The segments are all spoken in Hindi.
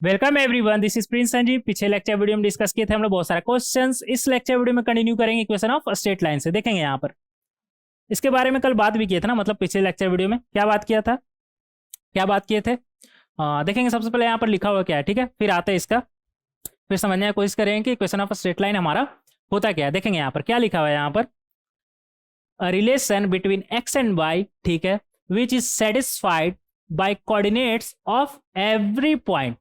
Welcome everyone, this is Prince Sanjeev. पिछले लेक्चर वीडियो में डिस्कस किए थे हम लोग बहुत सारे क्वेश्चंस। इस लेक्चर वीडियो में कंटिन्यू करेंगे इक्वेशन ऑफ स्ट्रेट लाइन से। देखेंगे यहाँ पर इसके बारे में कल बात भी किए थे ना, मतलब पिछले लेक्चर वीडियो में क्या बात किया था, क्या बात किए थे। देखेंगे सबसे पहले यहाँ पर लिखा हुआ क्या है, ठीक है, फिर आते हैं इसका, फिर समझने की कोशिश करेंगे कि इक्वेशन ऑफ स्ट्रेट लाइन हमारा होता क्या है। देखेंगे यहाँ पर क्या लिखा हुआ है, यहाँ पर relation between X and Y, ठीक है, which is satisfied by coordinates of every point,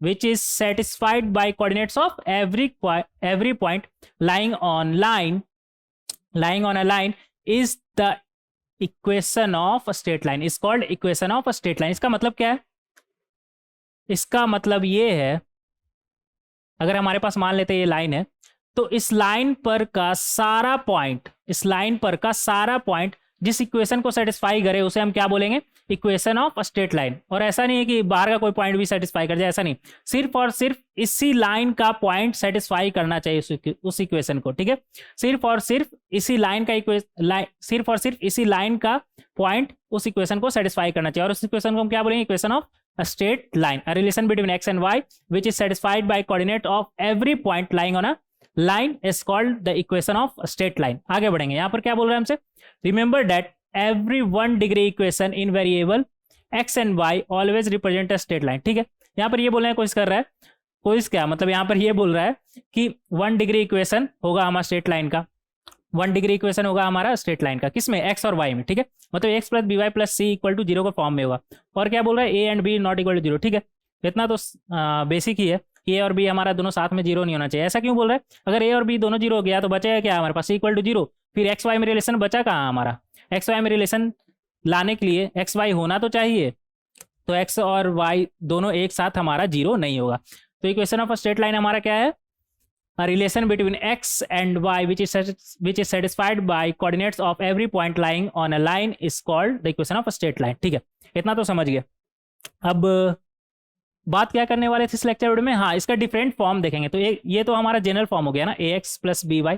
which is satisfied by coordinates of every point lying on a line is the equation of a straight line, is called equation of a straight line। इसका मतलब क्या है, इसका मतलब ये है, अगर हमारे पास मान लेते हैं ये लाइन है, तो इस लाइन पर का सारा पॉइंट, इस लाइन पर का सारा पॉइंट जिस इक्वेशन को सेटिस्फाई करे उसे हम क्या बोलेंगे, इक्वेशन ऑफ स्ट्रेट लाइन। और ऐसा नहीं है कि बाहर का कोई पॉइंट भी सेटिस्फाई कर जाए, ऐसा नहीं, सिर्फ और सिर्फ इसी लाइन का पॉइंट सेटिस्फाई करना चाहिए उस इक्वेशन को, ठीक है। सिर्फ और सिर्फ इसी लाइन का सिर्फ और सिर्फ इसी लाइन का पॉइंट उस इक्वेशन को सेटिस्फाई करना चाहिए, और उस इक्वेशन को हम क्या बोलेंगे, equation of a straight line, a relation between x and y which is satisfied by coordinate of every point lying on a line is called the equation of a straight line। आगे बढ़ेंगे, यहाँ पर क्या बोल रहे हैं हमसे, remember that every 1 degree equation in variable x and y always represent a straight line। ठीक है, यहाँ पर ये बोलने की कोशिश कर रहा है, कोशिश क्या मतलब, यहाँ पर ये बोल रहा है कि 1 डिग्री इक्वेशन होगा हमारा स्ट्रेट लाइन का, 1 डिग्री इक्वेशन होगा हमारा स्ट्रेट लाइन का, किसमें, एक्स और वाई में, ठीक है, मतलब X plus B Y plus C equal to 0 का फॉर्म में होगा। और क्या बोल रहा है, A and B not equal to 0, ठीक है, इतना तो बेसिक ही है, ए और बी हमारा दोनों साथ में 0 नहीं होना चाहिए। ऐसा क्यों बोल रहा है, अगर ए और बी दोनों 0 हो गया तो बचेगा क्या हमारे पास, इक्वल टू 0, फिर एक्स वाई में रिलेशन बचा कहाँ हमारा, एक्स वाई में रिलेशन लाने के लिए एक्स वाई होना तो चाहिए, तो एक्स और वाई दोनों एक साथ हमारा 0 नहीं होगा। तो इक्वेशन ऑफ स्ट्रेट लाइन हमारा क्या है, a relation between x and y which is satisfied by coordinates of every point lying on a line is called the equation of a straight line। ठीक है, इतना तो समझ गए। अब बात क्या करने वाले थे इस लेक्चर वीडियो में, हाँ, इसका डिफरेंट फॉर्म देखेंगे। तो ये तो हमारा जनरल फॉर्म हो गया ना, A X plus B Y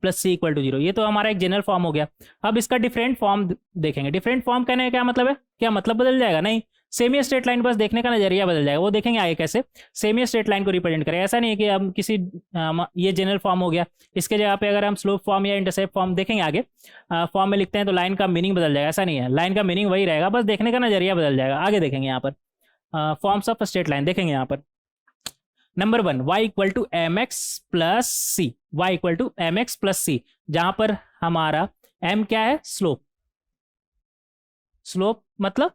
plus C equal to 0, ये तो हमारा एक जनरल फॉर्म हो गया। अब इसका डिफरेंट फॉर्म देखेंगे। डिफरेंट फॉर्म कहने का क्या मतलब है, क्या मतलब बदल जाएगा, नहीं, सेमी स्ट्रेट लाइन बस देखने का नजरिया बदल जाएगा, वो देखेंगे आगे कैसे सेमी स्ट्रेट लाइन को रिप्रेजेंट करें। ऐसा नहीं है कि हम किसी ये जनरल फॉर्म हो गया, इसके जगह पे अगर हम स्लोप फॉर्म या इंटरसेप्ट फॉर्म देखेंगे आगे फॉर्म में लिखते हैं तो लाइन का मीनिंग बदल जाएगा, ऐसा नहीं है, लाइन का मीनिंग वही रहेगा, बस देखने का नजरिया बदल जाएगा। आगे देखेंगे यहाँ पर फॉर्म्स ऑफ स्ट्रेट लाइन देखेंगे यहाँ पर। Number 1, y equal to M x plus C, Y equal to M x plus C, जहां पर हमारा m क्या है, स्लोप, स्लोप मतलब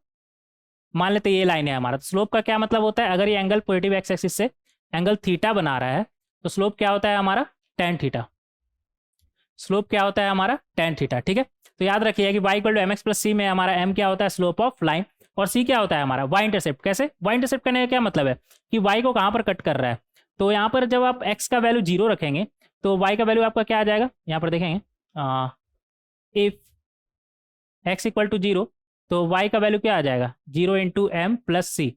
मान लेते ये लाइन है हमारा, तो स्लोप का क्या मतलब होता है, अगर ये एंगल पॉजिटिव एक्स एक्सिस से एंगल थीटा बना रहा है तो स्लोप क्या होता है हमारा, टेन थीटा, स्लोप क्या होता है हमारा, टेन थीटा, ठीक है। तो याद रखिए कि y equal to M x plus C में हमारा m क्या होता है, स्लोप ऑफ लाइन, और c क्या होता है हमारा, y इंटरसेप्ट। कैसे, y इंटरसेप्ट करने का क्या मतलब है कि y को कहाँ पर कट कर रहा है, तो यहाँ पर जब आप x का वैल्यू 0 रखेंगे तो y का वैल्यू आपका क्या आ जाएगा, यहाँ पर देखेंगे इफ x इक्वल टू 0 तो y का वैल्यू क्या आ जाएगा, 0 इंटू एम प्लस सी,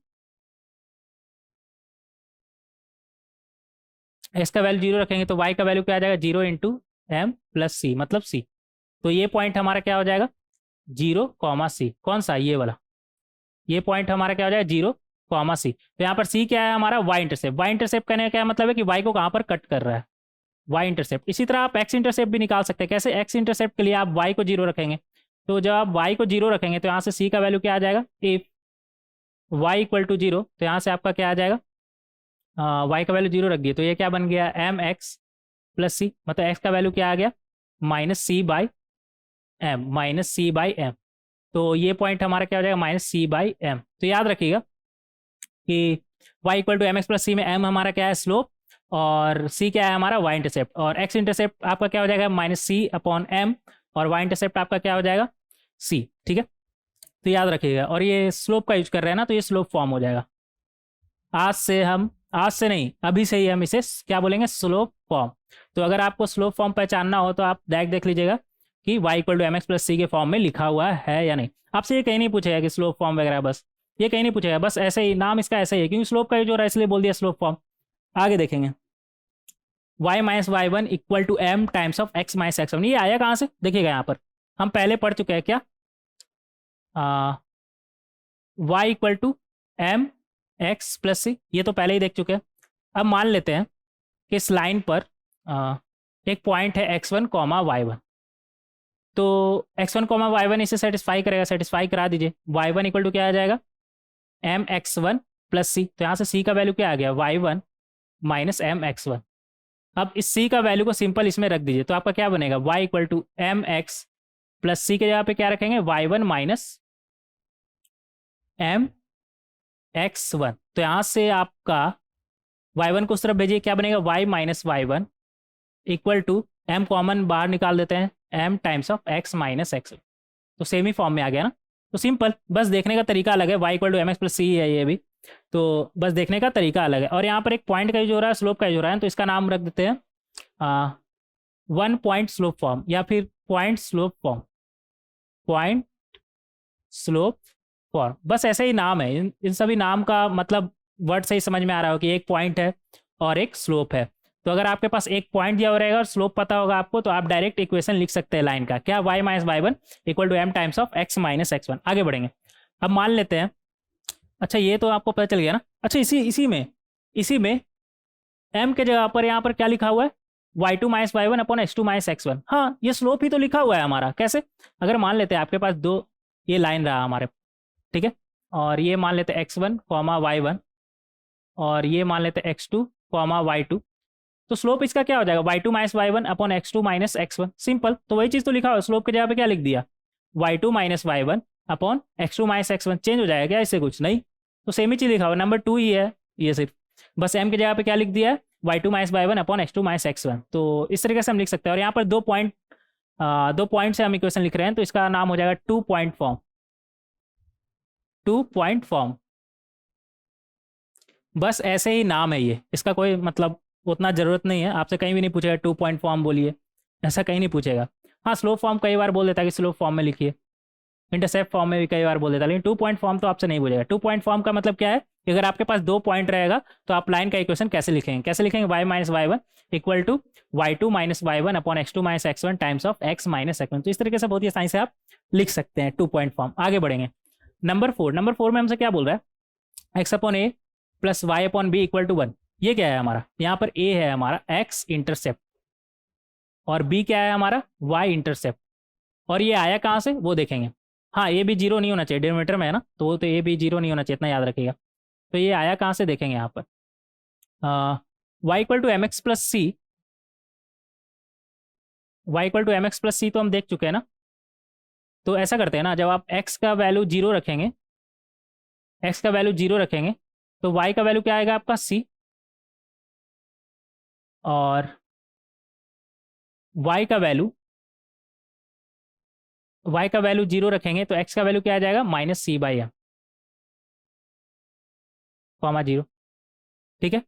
x का वैल्यू 0 रखेंगे तो y का वैल्यू क्या आ जाएगा, 0 इंटू एम प्लस सी, मतलब c। तो ये पॉइंट हमारा क्या हो जाएगा, 0, कौन सा, ये वाला, ये पॉइंट हमारा क्या हो जाएगा, 0, तो यहाँ पर सी क्या है हमारा, वाई इंटरसेप्ट। वाई इंटरसेप्ट करने का क्या मतलब है कि वाई को कहाँ पर कट कर रहा है, वाई इंटरसेप्ट। इसी तरह आप एक्स इंटरसेप्ट भी निकाल सकते हैं। कैसे, एक्स इंटरसेप्ट के लिए आप वाई को 0 रखेंगे, तो जब आप वाई को 0 रखेंगे तो यहाँ से सी का वैल्यू क्या आ जाएगा, इफ वाई इक्वल टू 0, तो यहाँ से आपका क्या आ जाएगा, वाई का वैल्यू 0 रख दिए तो ये क्या बन गया, एम एक्स प्लस सी, मतलब एक्स का वैल्यू क्या आ गया, माइनस सी बाई एम, तो ये पॉइंट हमारा क्या हो जाएगा, माइनस सी बाई एम। तो याद रखिएगा कि y equal to M x plus C में m हमारा क्या है, स्लोप, और c क्या है हमारा, y इंटरसेप्ट, और x इंटरसेप्ट आपका क्या हो जाएगा, माइनस सी अपॉन एम, और y इंटरसेप्ट आपका क्या हो जाएगा, c, ठीक है। तो याद रखिएगा, और ये स्लोप का यूज कर रहे हैं ना, तो ये स्लोप फॉर्म हो जाएगा। आज से नहीं, अभी से ही हम इसे क्या बोलेंगे, स्लोप फॉर्म। तो अगर आपको स्लोप फॉर्म पहचानना हो तो आप डायरेक्ट देख लीजिएगा कि y equal to M x plus C के फॉर्म में लिखा हुआ है या नहीं। आपसे ये कहीं नहीं पूछेगा कि स्लोप फॉर्म वगैरह, बस ये कहीं नहीं पूछेगा, बस ऐसे ही नाम इसका ऐसे ही है क्योंकि स्लोप का यूज हो रहा है इसलिए बोल दिया स्लोप फॉर्म। आगे देखेंगे, y minus Y one equal to M times of X minus X one, ये आया कहाँ से, देखिएगा यहाँ पर हम पहले पढ़ चुके हैं क्या, y equal to M x plus C, ये तो पहले ही देख चुके हैं। अब मान लेते हैं कि इस लाइन पर एक पॉइंट है x1 कॉमा y1, तो x1 कॉमा y1 इसे सेटिस्फाई करेगा, सेटिस्फाई करा दीजिए। y1 इक्वल टू क्या आ जाएगा, M x one plus C, तो यहाँ से c का वैल्यू क्या आ गया, y1 minus M x one. अब इस c का वैल्यू को सिंपल इसमें रख दीजिए, तो आपका क्या बनेगा, y equal to M x plus C के जगह पे क्या रखेंगे, y1 minus M x one. तो यहाँ से आपका y1 को उस तरफ भेजिए, क्या बनेगा, y minus y1 equal to m common बाहर निकाल देते हैं, m times of x minus X. तो सेम ही फॉर्म में आ गया ना। तो सिंपल, बस देखने का तरीका अलग है, y equal to M x plus C है ये भी, तो बस देखने का तरीका अलग है। और यहाँ पर एक पॉइंट का यूज हो रहा है, स्लोप का यूज हो रहा है, तो इसका नाम रख देते हैं वन पॉइंट स्लोप फॉर्म या फिर point slope form, point slope form. बस ऐसे ही नाम है, इन सभी नाम का मतलब वर्ड से ही समझ में आ रहा हो कि एक पॉइंट है और एक स्लोप है। तो अगर आपके पास एक पॉइंट दिया हुआ रहेगा और स्लोप पता होगा आपको, तो आप डायरेक्ट इक्वेशन लिख सकते हैं लाइन का, क्या, y minus y1 equal to M times of x minus x1। आगे बढ़ेंगे। अब मान लेते हैं, अच्छा ये तो आपको पता चल गया ना। अच्छा इसी में m के जगह पर यहाँ पर क्या लिखा हुआ है, y2 minus y1 upon x2 minus x1। हाँ, ये स्लोप ही तो लिखा हुआ है हमारा। कैसे, अगर मान लेते हैं आपके पास दो ये लाइन रहा हमारे, ठीक है, और ये मान लेते हैं x1 कॉमा y1 और ये मान लेते हैं x2 कॉमा y2, तो स्लोप इसका क्या हो जाएगा, y2 minus y1 upon x2 minus x1। Simple, तो वही चीज़ तो लिखा हुआ, स्लोप की जगह पे क्या लिख दिया, y2 minus y1 upon x2 minus x1। Change हो जाएगा क्या, इससे कुछ नहीं, तो सेम ही चीज़ लिखा हुआ, नंबर 2 ही है ये, सिर्फ बस m की जगह पे क्या लिख दिया है, y2 minus y1 upon x2 minus x1। तो इस तरीके से हम लिख सकते हैं। और यहाँ पर दो पॉइंट से हम इक्वेशन लिख रहे हैं, तो इसका नाम हो जाएगा 2 पॉइंट फॉर्म, 2 पॉइंट फॉर्म। बस ऐसे ही नाम है ये, इसका कोई मतलब उतना ज़रूरत नहीं है, आपसे कहीं भी नहीं पूछेगा 2 पॉइंट फॉर्म बोलिए, ऐसा कहीं नहीं पूछेगा। हाँ, स्लोप फॉर्म कई बार बोल देता है कि स्लोप फॉर्म में लिखिए, इंटरसेप्ट फॉर्म में भी कई बार बोल देता है, लेकिन 2 पॉइंट फॉर्म तो आपसे नहीं बोलेगा। 2 पॉइंट फॉर्म का मतलब क्या है कि अगर आपके पास 2 पॉइंट रहेगा तो आप लाइन का इक्वेशन कैसे लिखेंगे, y minus y1 equal to y2 minus y1 upon x2 minus x1 times of x minus x1। तो इस तरीके से बहुत ही आसानी से आप लिख सकते हैं 2 पॉइंट फॉर्म। आगे बढ़ेंगे। नंबर 4 में हमसे क्या बोल रहा है, x upon A plus y upon B equal to 1। ये क्या है हमारा, यहाँ पर a है हमारा x इंटरसेप्ट और b क्या है हमारा y इंटरसेप्ट, और ये आया कहाँ से वो देखेंगे। हाँ, ए भी जीरो नहीं होना चाहिए, डिनोमिनेटर में है ना, तो ए भी जीरो नहीं होना चाहिए, इतना याद रखिएगा। तो ये आया कहाँ से देखेंगे यहाँ पर, y equal to M x plus C, Y equal to M x plus C तो हम देख चुके हैं ना। तो ऐसा करते हैं ना, जब आप x का वैल्यू जीरो रखेंगे, x का वैल्यू जीरो रखेंगे, तो y का वैल्यू क्या आएगा आपका c, और y का वैल्यू जीरो रखेंगे तो x का वैल्यू क्या आ जाएगा, minus C by M comma zero. ठीक है,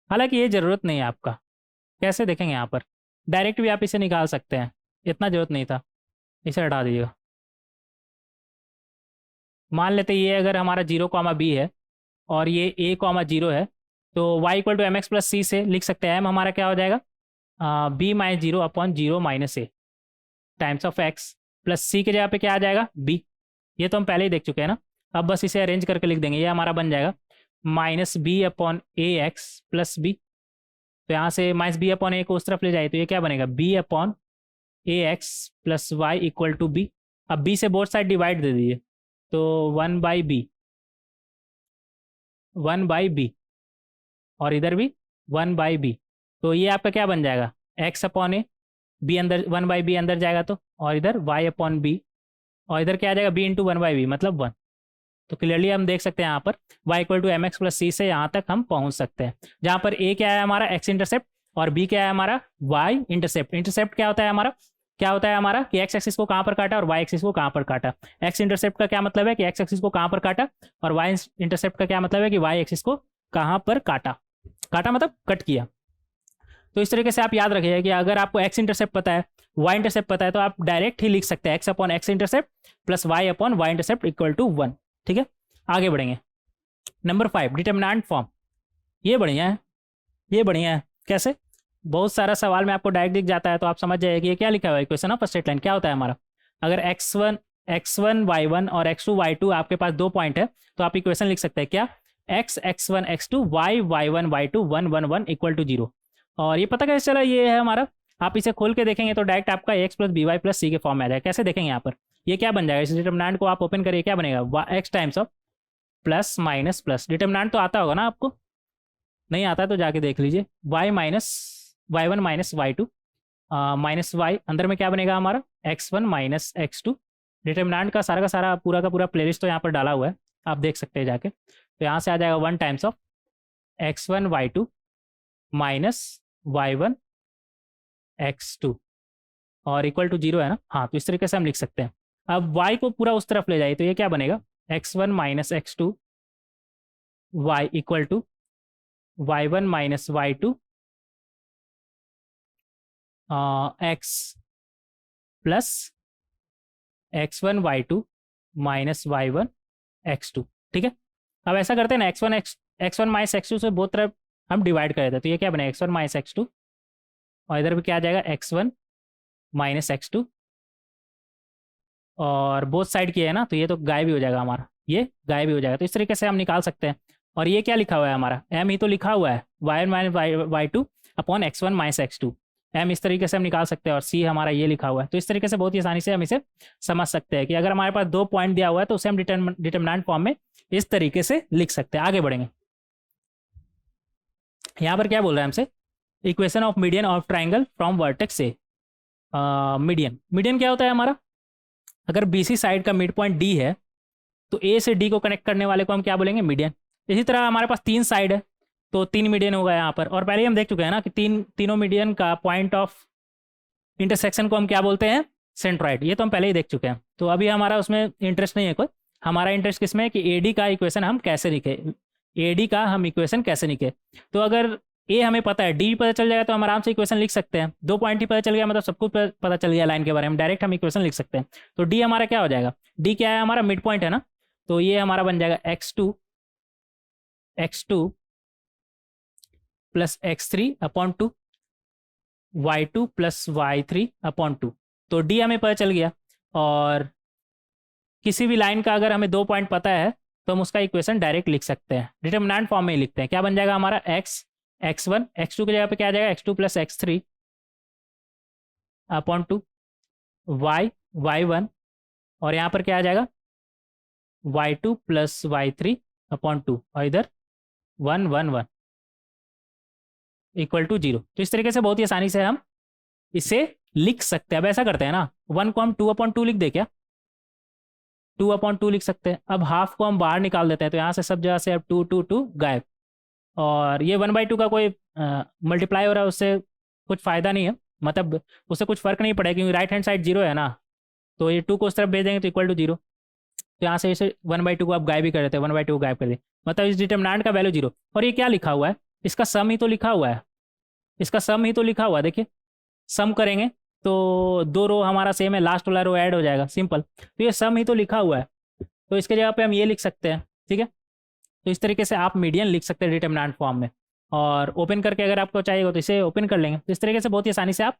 हालांकि ये ज़रूरत नहीं है आपका, कैसे देखेंगे यहाँ पर, डायरेक्ट भी आप इसे निकाल सकते हैं, इतना ज़रूरत नहीं था, इसे हटा दीजिएगा। मान लेते ये अगर हमारा 0, b है और ये a, 0 है, तो y equal to M x plus C से लिख सकते हैं, m हमारा क्या हो जाएगा, b minus 0 upon 0 minus A times of x plus C के जगह पे क्या आ जाएगा b। ये तो हम पहले ही देख चुके हैं ना, अब बस इसे अरेंज करके लिख देंगे, ये हमारा बन जाएगा minus B upon A X plus B. तो यहाँ से माइनस बी अपॉन ए को उस तरफ ले जाए तो ये क्या बनेगा, b upon A X plus Y equal to B. अब b से बोथ साइड डिवाइड दे दीजिए, तो 1/b और इधर भी 1/b, तो ये आपका क्या बन जाएगा, x अपॉन ए, b अंदर 1/b अंदर जाएगा तो, और इधर y अपॉन b, और इधर क्या आ जाएगा b इंटू 1/b मतलब 1। तो क्लियरली हम देख सकते हैं यहाँ पर y equal to M x plus C से यहाँ तक हम पहुँच सकते हैं, जहाँ पर a क्या है हमारा x इंटरसेप्ट और b क्या है हमारा y इंटरसेप्ट। इंटरसेप्ट क्या होता है हमारा, कि x एक्सिस को कहाँ पर काटा और y एक्सिस को कहाँ पर काटा। x इंटरसेप्ट का क्या मतलब है कि x एक्सिस को कहाँ पर काटा, और y इंटरसेप्ट का क्या मतलब है कि y एक्सिस को कहाँ पर काटा मतलब कट किया। तो इस तरीके से आप याद रखिए कि अगर आपको x इंटरसेप्ट पता है, y इंटरसेप्ट पता है, तो आप डायरेक्ट ही लिख सकते हैं x upon x intercept plus y upon y intercept equal to 1। ठीक है, आगे बढ़ेंगे। नंबर 5 डिटरमिनेंट फॉर्म, ये बढ़िया है। कैसे, बहुत सारा सवाल में आपको डायरेक्ट दिख जाता है, तो आप समझ जाइए कि ये क्या लिखा हुआ है, इक्वेशन ऑफ स्ट्रेट लाइन क्या होता है हमारा। अगर x1 x1 y1 और x2 y2 आपके पास 2 पॉइंट है, तो आप इक्वेशन लिख सकते हैं क्या, x x1 x2 y y1 y2 1 1 1 equal to 0। और ये पता कैसे चला, ये है हमारा, आप इसे खोल के देखेंगे तो डायरेक्ट आपका x plus B Y plus C के फॉर्म में आ जाएगा। कैसे देखेंगे यहाँ पर, ये क्या बन जाएगा, इस डिटर्मिनेंट को आप ओपन करिए, क्या बनेगा, x times of plus minus plus, determinant तो आता होगा ना आपको, नहीं आता है तो जाके देख लीजिए, y minus y1 minus y2 minus y, अंदर में क्या बनेगा हमारा x1 माइनस x2। डिटर्मिनेंट का सारा पूरा का पूरा प्लेलिस्ट तो यहाँ पर डाला हुआ है, आप देख सकते हैं जाके। तो यहाँ से आ जाएगा 1 times of x1 y2 minus y1 x2 और इक्वल टू 0 है ना, हाँ, तो इस तरीके से हम लिख सकते हैं। अब y को पूरा उस तरफ ले जाइए, तो ये क्या बनेगा, x1 minus x2 y equal to y1 minus y2 x plus x1 y2 minus y1 x2। ठीक है, अब ऐसा करते हैं ना, x1 माइनस x2 से बहुत तरफ हम डिवाइड कर देते हैं, तो ये क्या बनेगा, x1 माइनस x2 और इधर भी क्या आ जाएगा, x1 माइनस x2 और बोथ साइड किया है ना, तो ये तो गायब ही हो जाएगा हमारा, ये गायब ही हो जाएगा। तो इस तरीके से हम निकाल सकते हैं। और ये क्या लिखा हुआ है हमारा, m ही तो लिखा हुआ है, y1 minus y2 upon x1 minus x2, m इस तरीके से हम निकाल सकते हैं और c हमारा ये लिखा हुआ है। तो इस तरीके से बहुत ही आसानी से हम इसे समझ सकते हैं कि अगर हमारे पास 2 पॉइंट दिया हुआ है तो उसे हम डिटर्मिनेंट फॉर्म में इस तरीके से लिख सकते हैं। आगे बढ़ेंगे, यहाँ पर क्या बोल रहा है हमसे, equation of median of triangle from vertex A. Median क्या होता है हमारा, अगर BC साइड का मिड पॉइंट D है तो A से D को कनेक्ट करने वाले को हम क्या बोलेंगे, मीडियन। इसी तरह हमारे पास 3 साइड है तो 3 मीडियन होगा यहाँ पर। और पहले हम देख चुके हैं ना कि तीनों मीडियन का पॉइंट ऑफ इंटरसेक्शन को हम क्या बोलते हैं, सेंट्रॉइड। ये तो हम पहले ही देख चुके हैं, तो अभी हमारा उसमें इंटरेस्ट नहीं है कोई। हमारा इंटरेस्ट किसमें है कि AD का इक्वेशन हम कैसे लिखे, AD का हम इक्वेशन कैसे लिखे। तो अगर A हमें पता है, D पता चल जाएगा तो हम आराम से इक्वेशन लिख सकते हैं। 2 पॉइंट ही पता चल गया मतलब सब कुछ पता चल गया लाइन के बारे में, डायरेक्ट हम इक्वेशन लिख सकते हैं। तो D हमारा क्या हो जाएगा, D क्या है हमारा, मिड पॉइंट है ना, तो ये हमारा बन जाएगा x2 plus x3 upon 2 y2 plus y3 upon 2। तो D हमें पता चल गया। और किसी भी लाइन का अगर हमें 2 पॉइंट पता है तो हम उसका इक्वेशन डायरेक्ट लिख सकते हैं, डिटर्मिनेंट फॉर्म में ही लिखते हैं। क्या बन जाएगा हमारा, x1 x2 की जगह पे क्या आ जाएगा, x2 plus x3 upon 2 y1 और यहाँ पर क्या आ जाएगा, y2 प्लस y3 अपॉन 2 और इधर 1 1 1 इक्वल टू 0। तो इस तरीके से बहुत ही आसानी से हम इसे लिख सकते हैं। अब ऐसा करते हैं ना, 1 को हम 2/2 लिख दे क्या, 2/2 लिख सकते हैं। अब हाफ को हम बाहर निकाल देते हैं, तो यहाँ से सब जगह से अब 2 2 2 गायब। और ये 1/2 का कोई मल्टीप्लाई हो रहा है, उससे कुछ फ़ायदा नहीं है, मतलब उससे कुछ फ़र्क नहीं पड़ेगा क्योंकि राइट हैंड साइड 0 है ना, तो ये 2 को उस तरफ भेज देंगे तो इक्वल टू 0। तो यहाँ से इसे 1/2 को आप गायब ही कर देते हैं, 1/2 को गायब कर दिए, मतलब इस डिटर्मिनेंट का वैल्यू 0। और ये क्या लिखा हुआ है, इसका सम ही तो लिखा हुआ है, इसका सम ही तो लिखा हुआ है। देखिए सम करेंगे तो 2 रो हमारा सेम है, लास्ट वाला रो ऐड हो जाएगा, सिंपल। तो ये सम ही तो लिखा हुआ है, तो इसके जगह पे हम ये लिख सकते हैं। ठीक है, तो इस तरीके से आप मीडियन लिख सकते हैं डिटर्मिनेंट फॉर्म में। और ओपन करके अगर आपको चाहिए तो इसे ओपन कर लेंगे। तो इस तरीके से बहुत ही आसानी से आप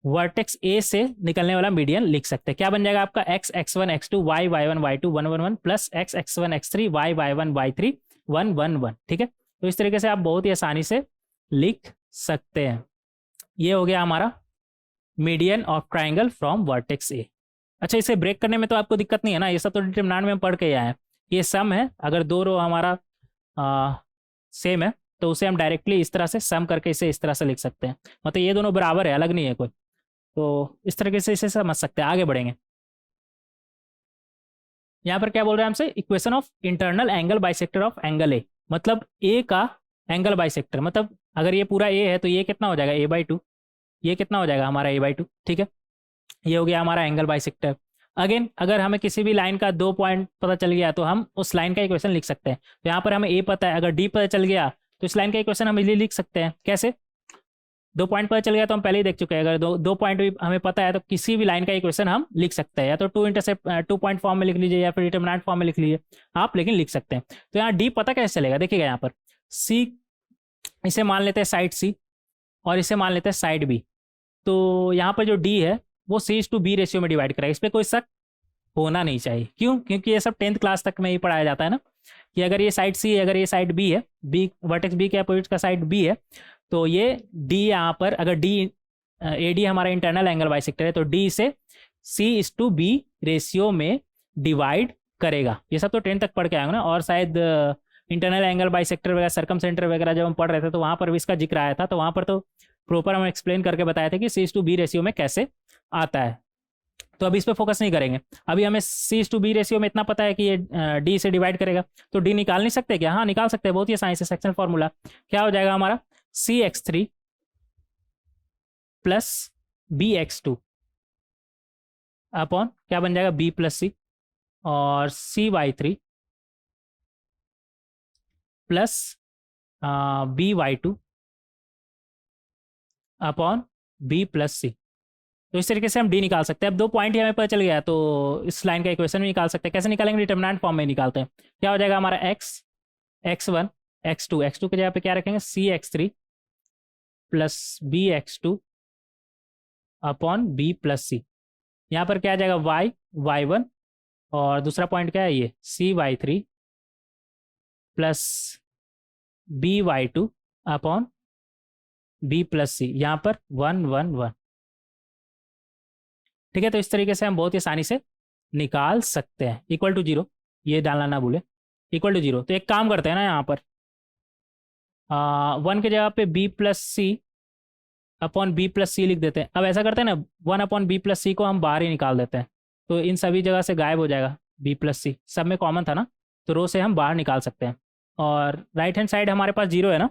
वर्टेक्स A से निकलने वाला मीडियन लिख सकते हैं। क्या बन जाएगा आपका, x x1 x2 y y1 y2 1 1 1 plus x x1 x3 y y1 y3 1 1 1। ठीक है, तो इस तरीके से आप बहुत ही आसानी से लिख सकते हैं। ये हो गया हमारा median of triangle from vertex A। अच्छा, इसे ब्रेक करने में तो आपको दिक्कत नहीं है ना, ये सब तो डिटर्मिनेंट में हम पढ़ के आए हैं। ये सम है, अगर 2 रो हमारा सेम है तो उसे हम डायरेक्टली इस तरह से सम करके इसे इस तरह से लिख सकते हैं, मतलब ये दोनों बराबर है, अलग नहीं है कोई। तो इस तरीके से इसे समझ सकते हैं। आगे बढ़ेंगे, यहाँ पर क्या बोल रहे हैं हमसे, equation of internal angle bisector of angle A, मतलब ए का एंगल बाइसेक्टर, मतलब अगर ये पूरा ए है तो ये कितना हो जाएगा, a/2, ये कितना हो जाएगा हमारा a/2। ठीक है, ये हो गया हमारा एंगल बाइसेक्टर। अगेन अगर हमें किसी भी लाइन का 2 पॉइंट पता चल गया तो हम उस लाइन का इक्वेशन लिख सकते हैं। तो यहाँ पर हमें a पता है, अगर d पता चल गया तो इस लाइन का इक्वेशन हम इजीली लिख सकते हैं। कैसे, 2 पॉइंट पता चल गया तो हम पहले ही देख चुके हैं, अगर दो पॉइंट भी हमें पता है तो किसी भी लाइन का इक्वेशन हम लिख सकते हैं, या तो 2 पॉइंट फॉर्म में लिख लीजिए या फिर डिटर्मिनेंट फॉर्म में लिख लीजिए आप, लेकिन लिख सकते हैं। तो यहाँ d पता कैसे चलेगा, देखिएगा यहाँ पर c, इसे मान लेते हैं साइड C और इसे मान लेते हैं साइड B। तो यहाँ पर जो d है वो C/B रेशियो में डिवाइड करेगा। इस पर कोई शक होना नहीं चाहिए। क्यों? क्योंकि ये सब 10th क्लास तक में ही पढ़ाया जाता है ना, कि अगर ये साइड सी है, अगर ये साइड बी है, बी वर्टेक्स बी के अपोजिट का साइड बी है, तो ये डी यहाँ पर अगर डी ए डी हमारा इंटरनल एंगल बाइसेक्टर है, तो डी से C/B रेशियो में डिवाइड करेगा। ये सब तो 10 तक पढ़ के आएंगे ना। और शायद इंटरनल एंगल बाइसेक्टर वगैरह, सर्कम सेंटर वगैरह जब हम पढ़ रहे थे तो वहाँ पर भी इसका जिक्र आया था। तो वहाँ पर तो प्रॉपर हम एक्सप्लेन करके बताए थे कि C/B रेशियो में कैसे आता है। तो अभी इस पर फोकस नहीं करेंगे। अभी हमें C/B रेशियो में इतना पता है कि ये डी से डिवाइड करेगा, तो डी निकाल नहीं सकते क्या? हाँ निकाल सकते हैं, बहुत ही आसानी से। सेक्शन फॉर्मूला क्या हो जाएगा हमारा? CX3 प्लस BX2 अपॉन क्या बन जाएगा? B प्लस C, और CY3 plus BY2 upon B plus C। तो इस तरीके से हम डी निकाल सकते हैं। अब 2 पॉइंट ही हमें पता चल गया, तो इस लाइन का इक्वेशन भी निकाल सकते हैं। कैसे निकालेंगे? डिटरमिनेंट फॉर्म में निकालते हैं। क्या हो जाएगा हमारा? x1 x2 की जगह पे क्या रखेंगे? CX3 plus BX2 upon B plus C। यहाँ पर क्या आ जाएगा? y1, और दूसरा पॉइंट क्या है? ये CY3 plus BY2 upon B plus C। यहाँ पर 1 1 1। ठीक है, तो इस तरीके से हम बहुत ही आसानी से निकाल सकते हैं। इक्वल टू 0, ये डालना ना भूले, इक्वल टू 0। तो एक काम करते हैं ना, यहाँ पर 1 की जगह पे B प्लस सी अपॉन B प्लस सी लिख देते हैं। अब ऐसा करते हैं ना, 1 अपॉन B प्लस सी को हम बाहर ही निकाल देते हैं, तो इन सभी जगह से गायब हो जाएगा। B प्लस सी सब में कॉमन था ना, तो रो से हम बाहर निकाल सकते हैं। और राइट हैंड साइड हमारे पास 0 है ना,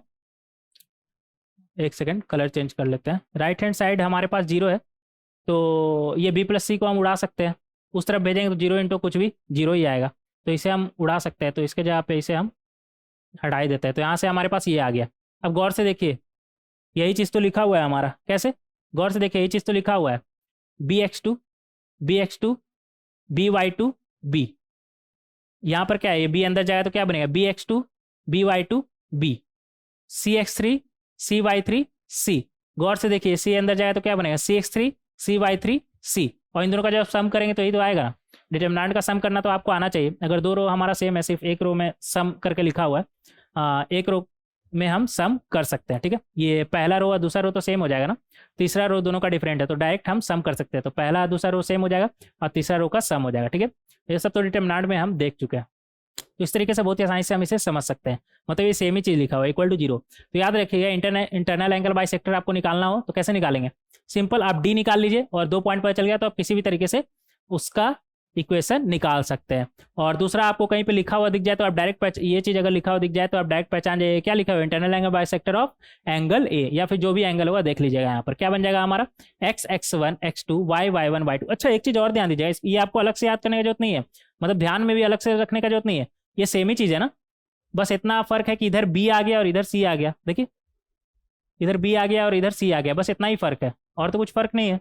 एक सेकेंड कलर चेंज कर लेते हैं। राइट हैंड साइड हमारे पास 0 है, तो ये B प्लस सी को हम उड़ा सकते हैं। उस तरफ भेजेंगे तो 0 इंटू कुछ भी 0 ही आएगा, तो इसे हम उड़ा सकते हैं। तो इसके जगह पे इसे हम हटा ही देते हैं। तो यहाँ से हमारे पास ये आ गया। अब गौर से देखिए, यही चीज़ तो लिखा हुआ है हमारा। कैसे? गौर से देखिए, यही चीज़ तो लिखा हुआ है, BX2 BX2 BY2 B। यहाँ पर क्या है? ये B अंदर जाएगा तो क्या बनेगा? BX2 BY2 B, CX3 CY3 C। गौर से देखिए, C अंदर जाएगा तो क्या बनेगा? CX3 CY3 C। और इन दोनों का जब सम करेंगे तो यही तो आएगा ना। डिटरमिनेंट का सम करना तो आपको आना चाहिए। अगर 2 रो हमारा सेम है, सिर्फ एक रो में सम करके लिखा हुआ है, एक रो में हम सम कर सकते हैं। ठीक है, ये पहला रो और दूसरा रो तो सेम हो जाएगा ना, तीसरा रो दोनों का डिफरेंट है, तो डायरेक्ट हम सम कर सकते हैं। तो पहला दूसरा रो सेम हो जाएगा और तीसरा रो का सम हो जाएगा। ठीक है, ये सब तो डिटरमिनेंट में हम देख चुके हैं। तो इस तरीके से बहुत ही आसानी से हम इसे समझ सकते हैं। मतलब ये सेम ही चीज़ लिखा हुआ है, इक्वल टू 0। तो याद रखिएगा, इंटरनल एंगल बाइसेक्टर आपको निकालना हो तो कैसे निकालेंगे? सिंपल, आप डी निकाल लीजिए, और 2 पॉइंट पता चल गया तो आप किसी भी तरीके से उसका इक्वेशन निकाल सकते हैं। और दूसरा, आपको कहीं पे लिखा हुआ दिख जाए तो आप डायरेक्ट ये चीज़ अगर लिखा हुआ दिख जाए तो आप डायरेक्ट पहचान जाइए क्या लिखा हुआ है? Internal angle bisector of angle A, या फिर जो भी एंगल होगा देख लीजिएगा। यहाँ पर क्या बन जाएगा हमारा? x1 x2 y1 y2। अच्छा, एक चीज़ और ध्यान दीजिएगा, ये आपको अलग से याद करने की जरूरत नहीं है, मतलब ध्यान में भी अलग से रखने का जरूरत नहीं है। ये सेम ही चीज़ है ना, बस इतना फर्क है कि इधर B आ गया और इधर C आ गया। देखिए, इधर B आ गया और इधर C आ गया, बस इतना ही फर्क है, और तो कुछ फर्क नहीं है।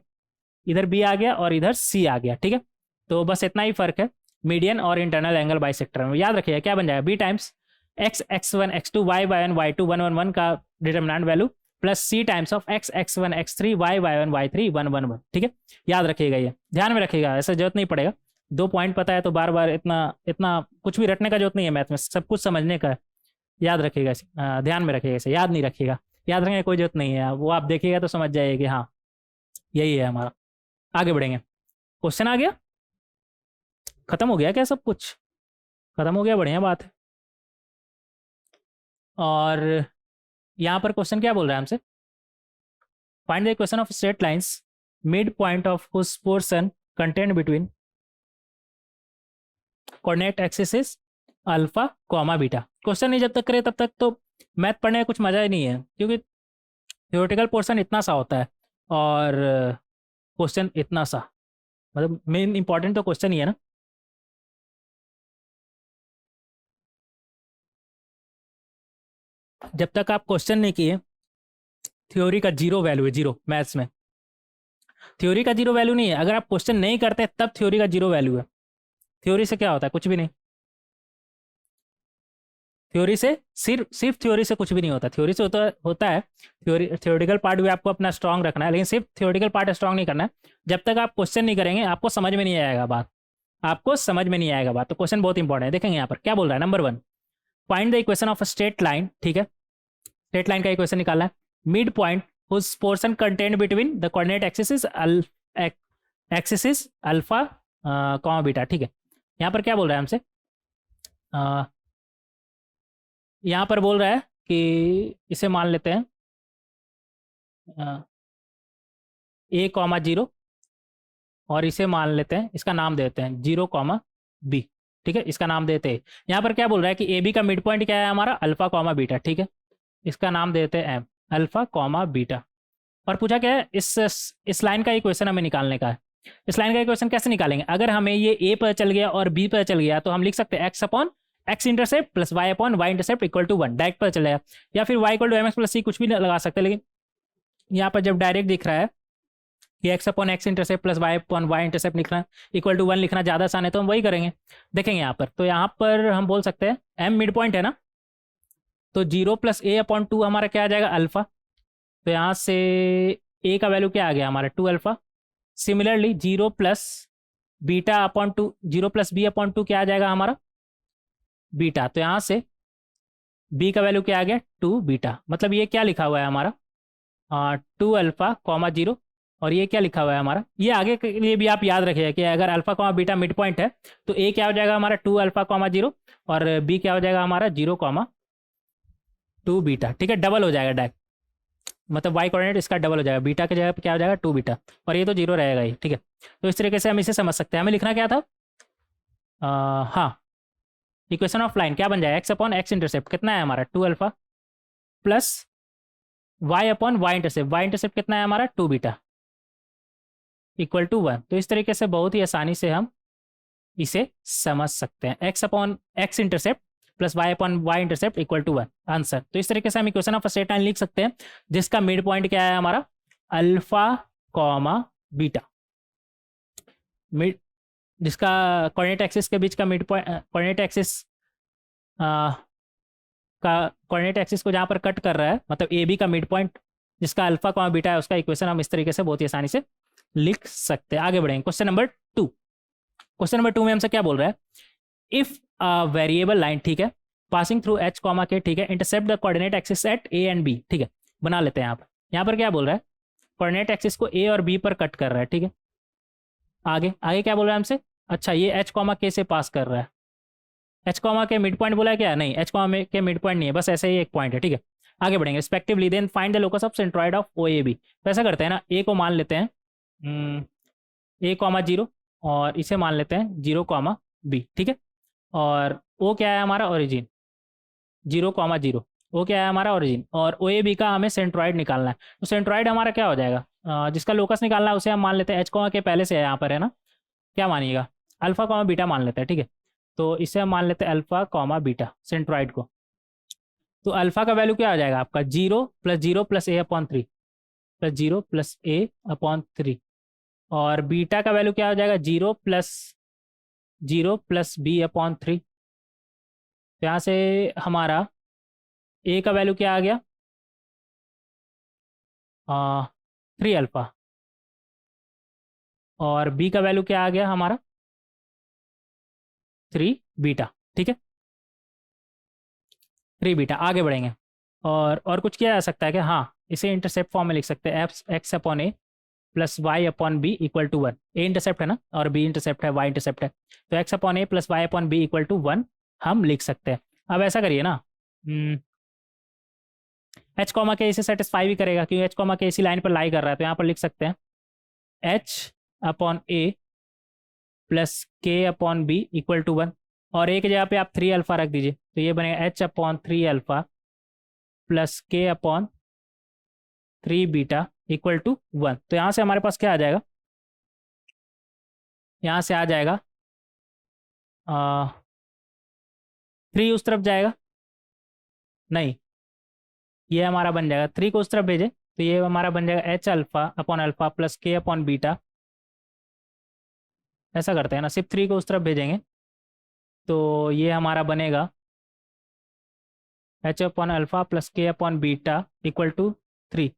इधर B आ गया और इधर C आ गया। ठीक है, तो बस इतना ही फर्क है मीडियन और इंटरनल एंगल बाइसेक्टर में। याद रखिएगा क्या बन जाएगा? B times x x1 x2 y y1 y2 1 1 1 का determinant value, plus C times of x x1 x3 y y1 y3 1 1 1। ठीक है, याद रखिएगा, ये ध्यान में रखिएगा, ऐसा जरूरत नहीं पड़ेगा। 2 पॉइंट पता है तो बार बार इतना इतना कुछ भी रटने का जरूरत नहीं है। मैथ में सब कुछ समझने का है, याद रखिएगा, ध्यान में रखिएगा इसे, याद नहीं रखिएगा। याद रखने की कोई जरूरत नहीं है, वो आप देखिएगा तो समझ जाइए कि हाँ यही है हमारा। आगे बढ़ेंगे, क्वेश्चन आ गया, खत्म हो गया क्या? सब कुछ खत्म हो गया, बढ़िया बात है। और यहाँ पर क्वेश्चन क्या बोल रहा है हमसे? Find the equation of straight lines mid point of whose portion content between coordinate axis is alpha comma beta. Question नहीं जब तक करे तब तक तो मैथ पढ़ने में कुछ मजा ही नहीं है, क्योंकि थ्योरेटिकल पोर्शन इतना सा होता है और क्वेश्चन इतना सा, मतलब मेन इंपॉर्टेंट तो क्वेश्चन ही है ना। जब तक आप क्वेश्चन नहीं किए, थ्योरी का 0 वैल्यू है, 0 मैथ्स में थ्योरी का 0 वैल्यू नहीं है। अगर आप क्वेश्चन नहीं करते तब थ्योरी का 0 वैल्यू है। थ्योरी से क्या होता है? कुछ भी नहीं। थ्योरी से सिर्फ थ्योरी से कुछ भी नहीं होता। थ्योरी से होता है थ्योरेटिकल पार्ट भी आपको अपना स्ट्रांग रखना है, लेकिन सिर्फ थ्योरेटिकल पार्ट स्ट्रांग नहीं करना है। जब तक आप क्वेश्चन नहीं करेंगे आपको समझ में नहीं आएगा बात, आपको समझ में नहीं आएगा बात। तो क्वेश्चन बहुत इंपॉर्टेंट है। देखेंगे यहाँ पर क्या बोल रहा है। Number 1, find the equation of a straight line. ठीक है, स्ट्रेट लाइन का इक्वेशन निकालना है। Mid point whose portion content between the coordinate axis is alpha comma beta. ठीक है, यहाँ पर क्या बोल रहा है हमसे, यहाँ पर बोल रहा है कि इसे मान लेते हैं ए कॉमा जीरो, और इसे मान लेते हैं, इसका नाम देते हैं 0 कॉमा बी। ठीक है, इसका नाम देते हैं। यहाँ पर क्या बोल रहा है कि ए बी का मिड पॉइंट क्या है हमारा, अल्फा कॉमा बीटा। ठीक है, इसका नाम देते हैं एम, अल्फा कॉमा बीटा। और पूछा क्या है, इस लाइन का इक्वेशन हमें निकालने का है। इस लाइन का इक्वेशन कैसे निकालेंगे, अगर हमें ये ए पता चल गया और बी पता चल गया तो हम लिख सकते हैं x upon x intercept plus Y upon Y intercept equal to 1, direct पता चलेगा। या फिर Y equal to M x plus C, कुछ भी लगा सकते हैं। लेकिन यहाँ पर जब डायरेक्ट दिख रहा है कि x upon x intercept plus Y upon Y intercept लिखना इक्वल टू 1 लिखना ज़्यादा आसान है, तो हम वही करेंगे। देखेंगे यहाँ पर, तो यहाँ पर हम बोल सकते हैं एम मिड पॉइंट है ना, तो 0 प्लस ए अपॉन 2 हमारा क्या आ जाएगा, अल्फा। तो यहाँ से ए का वैल्यू क्या आ गया हमारा, 2 alpha. Similarly 0 plus beta upon 2, 0 plus b upon 2 क्या आ जाएगा हमारा, बीटा। तो यहाँ से बी का वैल्यू क्या आ गया, 2 बीटा। मतलब ये क्या लिखा हुआ है हमारा, 2 अल्फा कॉमा 0, और ये क्या लिखा हुआ है हमारा, ये आगे के लिए भी आप याद रखिएगा कि अगर alpha comma beta mid point है तो ए क्या हो जाएगा हमारा 2 अल्फा कॉमा 0, और बी क्या हो जाएगा हमारा 0 कॉमा 2 बीटा। ठीक है, डबल हो जाएगा डायरेक्ट, मतलब वाई कोऑर्डिनेट इसका डबल हो जाएगा, बीटा की जगह पे क्या हो जाएगा 2 बीटा, और ये तो 0 रहेगा ही। ठीक है, तो इस तरीके से हम इसे समझ सकते हैं। हमें लिखना क्या था, हाँ, इक्वेशन ऑफ लाइन क्या बन जाएगा, एक्स अपॉन एक्स इंटरसेप्ट कितना है हमारा 2 alpha plus Y upon Y intercept कितना है हमारा 2 बीटा इक्वल टू 1। तो इस तरीके से बहुत ही आसानी से हम इसे समझ सकते हैं, x upon x intercept plus Y upon Y intercept equal to 1 answer. तो इस तरीके से हम इक्वेशन ऑफ स्ट्रेट लाइन लिख सकते हैं जिसका मिड पॉइंट क्या है हमारा, अल्फा कॉमा बीटा। मिड जिसका कोऑर्डिनेट एक्सिस के बीच का मिड पॉइंट, कोऑर्डिनेट एक्सिस का कोऑर्डिनेट एक्सिस को जहाँ पर कट कर रहा है, मतलब ए बी का मिड पॉइंट जिसका अल्फा कॉमा बीटा है, उसका इक्वेशन हम इस तरीके से बहुत ही आसानी से लिख सकते हैं। आगे बढ़ेंगे, क्वेश्चन नंबर 2। क्वेश्चन नंबर 2 में हमसे क्या बोल रहा है, इफ वेरिएबल लाइन, ठीक है, पासिंग थ्रू एच कॉमा के, ठीक है, intercept the coordinate axis at a and b. ठीक है, बना लेते हैं यहाँ पर क्या बोल रहा है, कोऑर्डिनेट एक्सिस को ए और बी पर कट कर रहा है। ठीक है, आगे आगे क्या बोल रहा है हमसे, अच्छा ये एच कॉमा के से पास कर रहा है। एच कॉमा के मिड पॉइंट बोला है क्या, नहीं, एच कॉमा के मिड पॉइंट नहीं है, बस ऐसे ही एक पॉइंट है। ठीक है, आगे बढ़ेंगे, respectively then find the locus of centroid of O A B. तो ऐसा करते हैं ना, ए को मान लेते हैं ए कॉमा 0, और इसे मान लेते हैं 0 कॉमा बी। ठीक है, और ओ क्या है हमारा, ओरिजिन 0 कॉमा 0, ओ क्या है हमारा ओरिजिन, और ओ ए बी का हमें सेंट्रॉइड निकालना है। तो सेंट्रॉइड हमारा क्या हो जाएगा, जिसका लोकस निकालना है उसे हम मान लेते हैं एच कॉमा के पहले से है यहाँ पर, है ना, क्या मानिएगा, अल्फा कॉमा बीटा मान लेते हैं। ठीक है, तो इसे हम मान लेते हैं अल्फा कॉमा बीटा सेंट्रॉइड को। तो अल्फा का वैल्यू क्या हो जाएगा आपका, 0 प्लस ए अपॉन 3 प्लस 0 प्लस ए अपॉन 3, और बीटा का वैल्यू क्या हो जाएगा, 0 प्लस बी अपॉन 3। तो यहाँ से हमारा ए का वैल्यू क्या आ गया, 3 अल्फा, और बी का वैल्यू क्या आ गया हमारा 3 बीटा। ठीक है, 3 बीटा। आगे बढ़ेंगे, और कुछ किया जा सकता है क्या, हाँ, इसे इंटरसेप्ट फॉर्म में लिख सकते हैं, x upon A plus Y upon B equal to 1। A intercept है ना, और बी इंटरसेप्ट है, वाई इंटरसेप्ट है, तो x upon A plus Y upon B equal to 1 हम लिख सकते हैं। अब ऐसा करिए ना, एच कॉमा के इसे सेटिस्फाई भी करेगा क्योंकि एच कॉमा के इसी लाइन पर लाई कर रहा है, तो यहाँ पर लिख सकते हैं H upon A plus k upon B equal to 1, और ए की जगह पे आप 3 अल्फा रख दीजिए, तो ये बनेगा h upon 3 alpha plus k upon 3 beta equal to 1। तो यहाँ से हमारे पास क्या आ जाएगा, यहाँ से आ जाएगा 3 उस तरफ जाएगा, नहीं, ये हमारा बन जाएगा 3 को उस तरफ भेजे तो ये हमारा बन जाएगा H alpha plus k upon beta. ऐसा करते हैं ना, सिर्फ 3 को उस तरफ भेजेंगे तो ये हमारा बनेगा h upon alpha plus k upon beta equal to 3।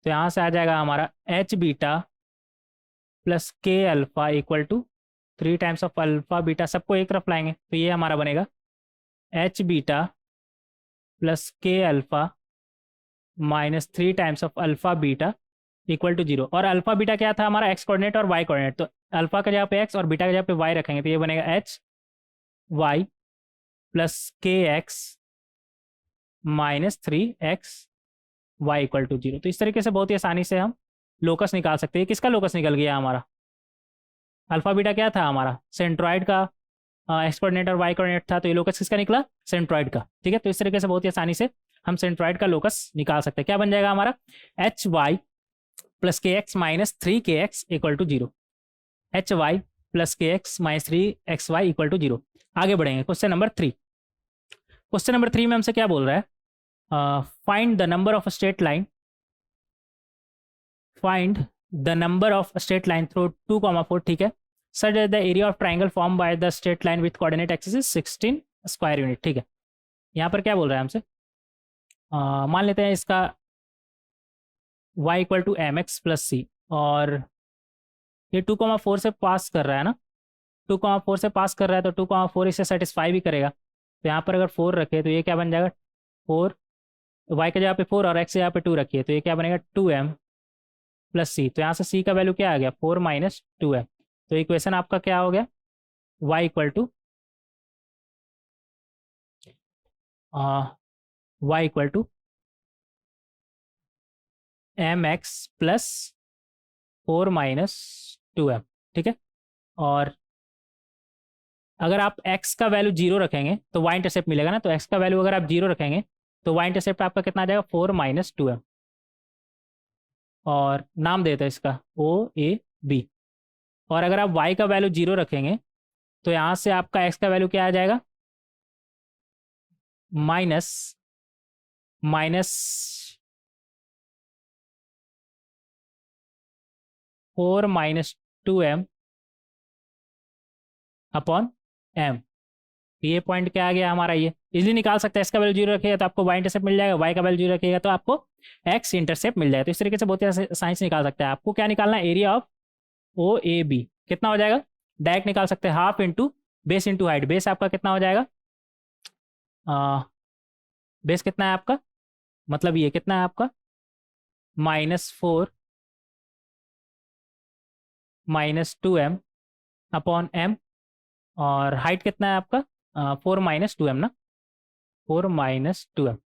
तो यहाँ से आ जाएगा हमारा h beta plus k alpha equal to 3 times of alpha beta, सबको एक तरफ लाएंगे तो ये हमारा बनेगा h beta plus k alpha minus 3 times of alpha beta equal to 0। और अल्फ़ा बीटा क्या था हमारा, एक्स कोऑर्डिनेट और वाई कोऑर्डिनेट, तो अल्फ़ा का जगह पे एक्स और बीटा का जगह पे वाई रखेंगे तो ये बनेगा एच वाई प्लस के x minus 3x y equal to 0। तो इस तरीके से बहुत ही आसानी से हम लोकस निकाल सकते हैं। किसका लोकस निकल गया हमारा, अल्फा बीटा क्या था हमारा, सेंट्रॉइड का एक्स कोऑर्डिनेट और वाई कोऑर्डिनेट था, तो ये लोकस किसका निकला, सेंट्रॉइड का। ठीक है, तो इस तरीके से बहुत ही आसानी से हम सेंट्रॉइड का लोकस निकाल सकते हैं। क्या बन जाएगा हमारा, एच वाई प्लस के x minus 3kx equal to 0, H Y plus के x minus 3xy equal to 0। आगे बढ़ेंगे, क्वेश्चन नंबर 3। क्वेश्चन नंबर 3 में हमसे क्या बोल रहा है, find the number of straight line, find the number of straight line through 2,4, ठीक है, such that the area of triangle form by the straight line with coordinate axis is 16 square unit. ठीक है, यहाँ पर क्या बोल रहा है हमसे, मान लेते हैं इसका y equal to M x plus C, और ये 2,4 से पास कर रहा है ना, 2,4 से पास कर रहा है तो 2,4 इसे सेटिस्फाई भी करेगा। तो यहाँ पर अगर 4 रखे तो ये क्या बन जाएगा, 4 y के जगह पे 4 और x के जगह पे 2 रखिए तो ये क्या बनेगा 2m प्लस सी। तो यहाँ से c का वैल्यू क्या आ गया, 4 माइनस 2m। तो इक्वेशन आपका क्या हो गया, y equal to y equal to M x plus 4 minus 2m। ठीक है, और अगर आप x का वैल्यू 0 रखेंगे तो y इंटरसेप्ट मिलेगा ना, तो x का वैल्यू अगर आप 0 रखेंगे तो y इंटरसेप्ट आपका कितना आ जाएगा, 4 माइनस 2m, और नाम देते हैं इसका OAB। और अगर आप y का वैल्यू 0 रखेंगे तो यहाँ से आपका x का वैल्यू क्या आ जाएगा, minus minus 4 minus 2m upon m। ये पॉइंट क्या आ गया हमारा, ये इजीली निकाल सकते हैं। इसका वैल्यू 0 रखिएगा तो आपको y इंटरसेप्ट मिल जाएगा, y का वैल्यू 0 रखिएगा तो आपको x इंटरसेप्ट मिल जाएगा। तो इस तरीके से बहुत ही साइंस निकाल सकते हैं। आपको क्या निकालना है, एरिया ऑफ OAB कितना हो जाएगा, डायरेक्ट निकाल सकते हैं, half into base into height. Base आपका कितना हो जाएगा, बेस कितना है आपका, मतलब ये कितना है आपका, -4 माइनस 2m अपॉन m, और हाइट कितना है आपका, 4 माइनस 2m ना, 4 माइनस 2m।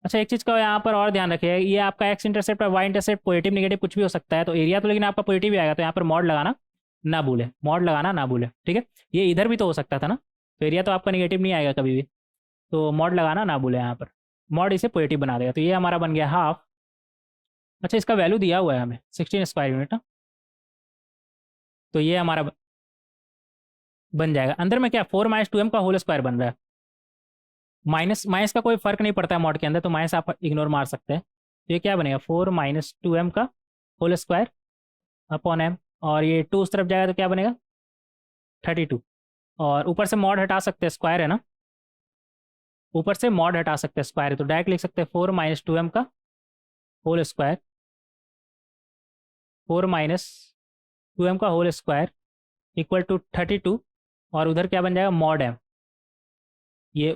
अच्छा, एक चीज़ का यहाँ पर और ध्यान रखिएगा, ये आपका एक्स इंटरसेप्ट और वाई इंटरसेप्ट पॉजिटिव नेगेटिव कुछ भी हो सकता है, तो एरिया तो लेकिन आपका पॉजिटिव ही आएगा, तो यहाँ पर मॉड लगाना ना भूले, मॉड लगाना ना भूले। ठीक है, ये इधर भी तो हो सकता था ना, तो एरिया तो आपका नेगेटिव नहीं आएगा कभी भी, तो मॉड लगाना ना भूले, यहाँ पर मॉड इसे पॉजिटिव बना देगा। तो ये हमारा बन गया हाफ। अच्छा, इसका वैल्यू दिया हुआ है हमें 16 स्क्वायर यूनिट ना, तो ये हमारा बन जाएगा। अंदर में क्या 4 माइनस 2m का होल स्क्वायर बन रहा है, माइनस माइनस का कोई फर्क नहीं पड़ता है मॉड के अंदर, तो माइनस आप इग्नोर मार सकते हैं। तो ये क्या बनेगा, 4 माइनस 2m का होल स्क्वायर अपॉन m, और ये 2 उस तरफ जाएगा तो क्या बनेगा 32, और ऊपर से मॉड हटा सकते हैं, स्क्वायर है ना, ऊपर से मॉड हटा सकते हैं, स्क्वायर है, तो डायरेक्ट लिख सकते हैं 4 माइनस 2m का होल स्क्वायर, 4 माइनस 2m का होल स्क्वायर इक्वल टू 32, और उधर क्या बन जाएगा मॉड m। ये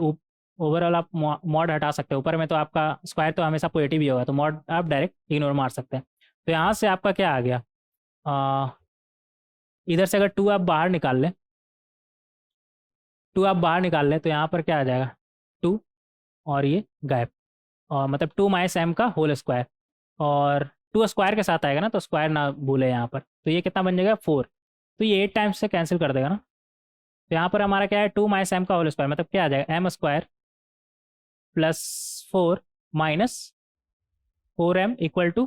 ओवरऑल आप मॉड हटा सकते हैं, ऊपर में तो आपका स्क्वायर तो हमेशा पॉजिटिव ही होगा, तो मॉड आप डायरेक्ट इग्नोर मार सकते हैं। तो यहाँ से आपका क्या आ गया, इधर से अगर 2 आप बाहर निकाल लें, 2 आप बाहर निकाल लें तो यहाँ पर क्या आ जाएगा 2, और ये गायब, और मतलब 2 माइनस m का होल स्क्वायर, और 2 स्क्वायर के साथ आएगा ना, तो स्क्वायर ना भूले यहाँ पर, तो ये कितना बन जाएगा 4, तो ये 8 टाइम्स से कैंसिल कर देगा ना, तो यहाँ पर हमारा क्या है 2 माइनस m का होल स्क्वायर, मतलब क्या आ जाएगा m square plus 4 minus 4m equal to,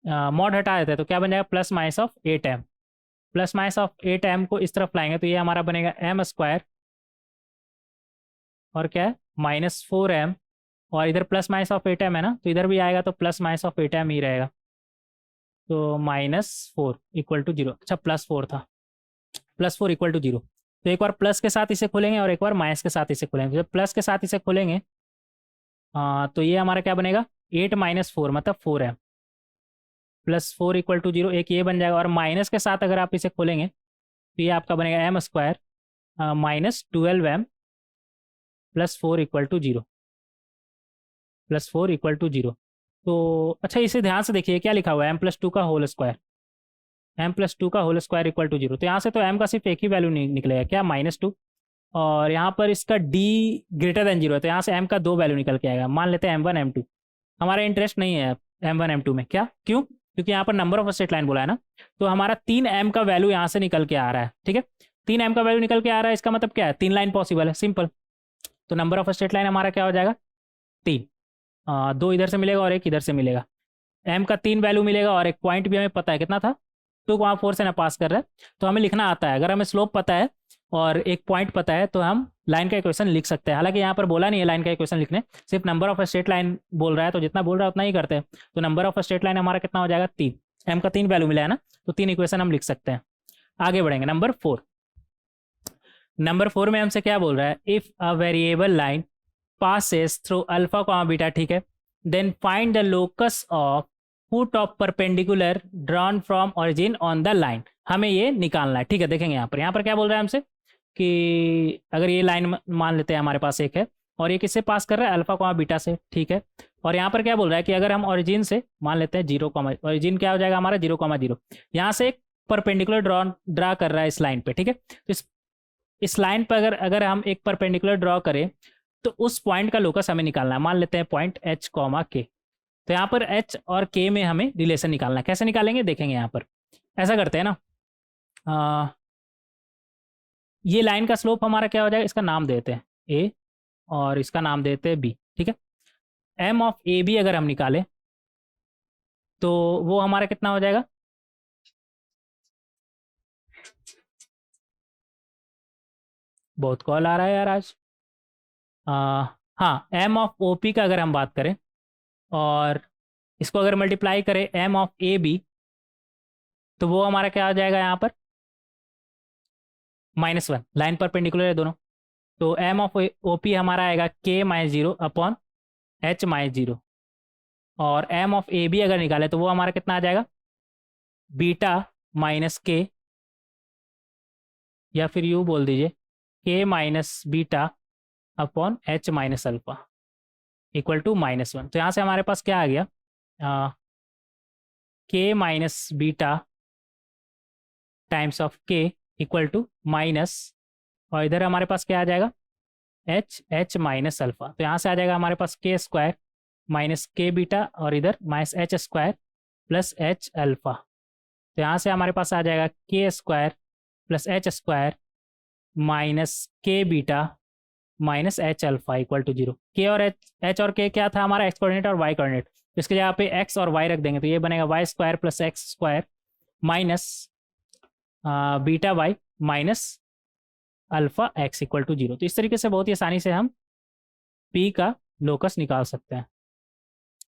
mod हटा देते हैं तो क्या बन जाएगा plus minus of 8m, plus minus of 8m को इस तरफ लाएंगे तो ये हमारा बनेगा m स्क्वायर, और क्या है -4m, और इधर प्लस माइनस ऑफ 8m है ना, तो इधर भी आएगा तो प्लस माइनस ऑफ 8m ही रहेगा, तो -4 इक्वल टू 0। अच्छा, +4 था, +4 इक्वल टू 0, तो एक बार प्लस के साथ इसे खोलेंगे और एक बार माइनस के साथ इसे खोलेंगे। जब प्लस के साथ इसे खोलेंगे तो ये हमारा क्या बनेगा, 8 - 4 मतलब 4m प्लस 4 इक्वल टू 0, एक ये बन जाएगा। और माइनस के साथ अगर आप इसे खोलेंगे तो ये आपका बनेगा m square minus 12m plus 4 equal to 0, plus 4 equal to 0। तो अच्छा इसे ध्यान से देखिए क्या लिखा हुआ है, m प्लस 2 का होल स्क्वायर, m प्लस 2 का होल स्क्वायर इक्वल टू 0। तो यहाँ से तो m का सिर्फ एक ही वैल्यू निकलेगा क्या, -2, और यहाँ पर इसका d ग्रेटर देन 0 है, तो यहाँ से m का 2 वैल्यू निकल के आएगा। मान लेते हैं m1 m2। हमारा इंटरेस्ट नहीं है m1 m2 में, क्या क्यों, क्योंकि यहाँ पर नंबर ऑफ स्ट्रेट लाइन बोला है ना, तो हमारा 3m का वैल्यू यहाँ से निकल के आ रहा है। ठीक है, 3m का वैल्यू निकल के आ रहा है, इसका मतलब क्या है, 3 लाइन पॉसिबल है, सिंपल। तो नंबर ऑफ स्ट्रेट लाइन हमारा क्या हो जाएगा, 3, 2 इधर से मिलेगा और एक इधर से मिलेगा। m का 3 वैल्यू मिलेगा और एक पॉइंट भी हमें पता है कितना था, 2,4 से ना पास कर रहा है, तो हमें लिखना आता है। अगर हमें स्लोप पता है और एक पॉइंट पता है तो हम लाइन का इक्वेशन लिख सकते हैं। हालांकि यहाँ पर बोला नहीं है लाइन का इक्वेशन लिखने, सिर्फ नंबर ऑफ स्ट्रेट लाइन बोल रहा है, तो जितना बोल रहा है उतना ही करते हैं। तो नंबर ऑफ स्ट्रेट लाइन हमारा कितना हो जाएगा, 3, m का 3 वैल्यू मिला है ना, तो 3 इक्वेशन हम लिख सकते हैं। आगे बढ़ेंगे, नंबर 4। नंबर 4 में हमसे क्या बोल रहा है, if a variable line passes through alpha comma beta, ठीक है, then find the locus of foot of perpendicular drawn from origin on the line. हमें ये निकालना है। ठीक है, देखेंगे यहाँ पर क्या बोल रहा है हमसे कि अगर ये लाइन मान लेते हैं हमारे पास एक है और ये किससे पास कर रहा है, अल्फा कॉमा बीटा से। ठीक है, और यहाँ पर क्या बोल रहा है कि अगर हम ओरिजिन से मान लेते हैं 0, ओरिजिन क्या हो जाएगा हमारा 0,0, यहाँ से एक परपेंडिकुलर ड्रा कर रहा है इस लाइन पे। ठीक है, तो इस लाइन पर अगर हम एक परपेंडिकुलर ड्रॉ करें तो उस पॉइंट का लोकस हमें निकालना है। मान लेते हैं पॉइंट h, k। तो यहाँ पर h और k में हमें रिलेशन निकालना है। कैसे निकालेंगे देखेंगे। यहाँ पर ऐसा करते हैं ना, ये लाइन का स्लोप हमारा क्या हो जाएगा, इसका नाम देते हैं a और इसका नाम देते हैं b। ठीक है, m ऑफ ए बी अगर हम निकालें तो वो हमारा कितना हो जाएगा, बहुत कॉल आ रहा है यार आज। हाँ, m ऑफ ओ पी का अगर हम बात करें और इसको अगर मल्टीप्लाई करें m ऑफ ए बी तो वो हमारा क्या हो जाएगा यहाँ पर, -1, लाइन परपेंडिकुलर है दोनों। तो m ऑफ ओ पी हमारा आएगा k - 0 अपॉन h - 0, और m ऑफ ए बी अगर निकाले तो वो हमारा कितना आ जाएगा, बीटा माइनस के, या फिर यू बोल दीजिए k minus beta upon h minus alpha equal to -1। तो यहाँ से हमारे पास क्या आ गया, k minus beta times of k equal to minus, और इधर हमारे पास क्या आ जाएगा, h माइनस अल्फा। तो यहाँ से आ जाएगा हमारे पास k square minus K beta और इधर minus h square plus h alpha. तो यहाँ से हमारे पास आ जाएगा k square plus h square minus K beta minus h alpha equal to 0। k और h और k क्या था हमारा, एक्स कोऑर्डिनेट और वाई कोऑर्डिनेट। तो इसके जगह पे x और y रख देंगे तो ये बनेगा y square plus x square minus beta y minus alpha x equal to 0। तो इस तरीके से बहुत ही आसानी से हम p का लोकस निकाल सकते हैं,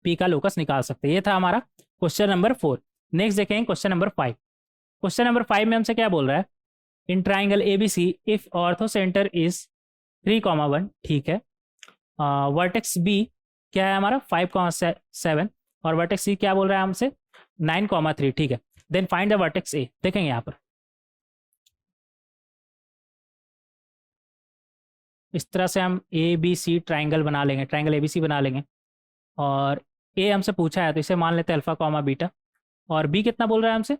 p का लोकस निकाल सकते हैं। ये था हमारा क्वेश्चन नंबर 4। नेक्स्ट देखेंगे क्वेश्चन नंबर 5। क्वेश्चन नंबर 5 में हमसे क्या बोल रहा है, in triangle ABC if ortho centre is 3,1, ठीक है, वर्टेक्स B क्या है हमारा 5,7 और वर्टेक्स C क्या बोल रहा है हमसे 9,3, ठीक है। Then find the vertex A। देखेंगे यहाँ पर इस तरह से हम ABC ट्राइंगल बना लेंगे, ट्राइंगल ABC बना लेंगे, और A हमसे पूछा है तो इसे मान लेते हैं अल्फा कॉमा बीटा, और B कितना बोल रहा है हमसे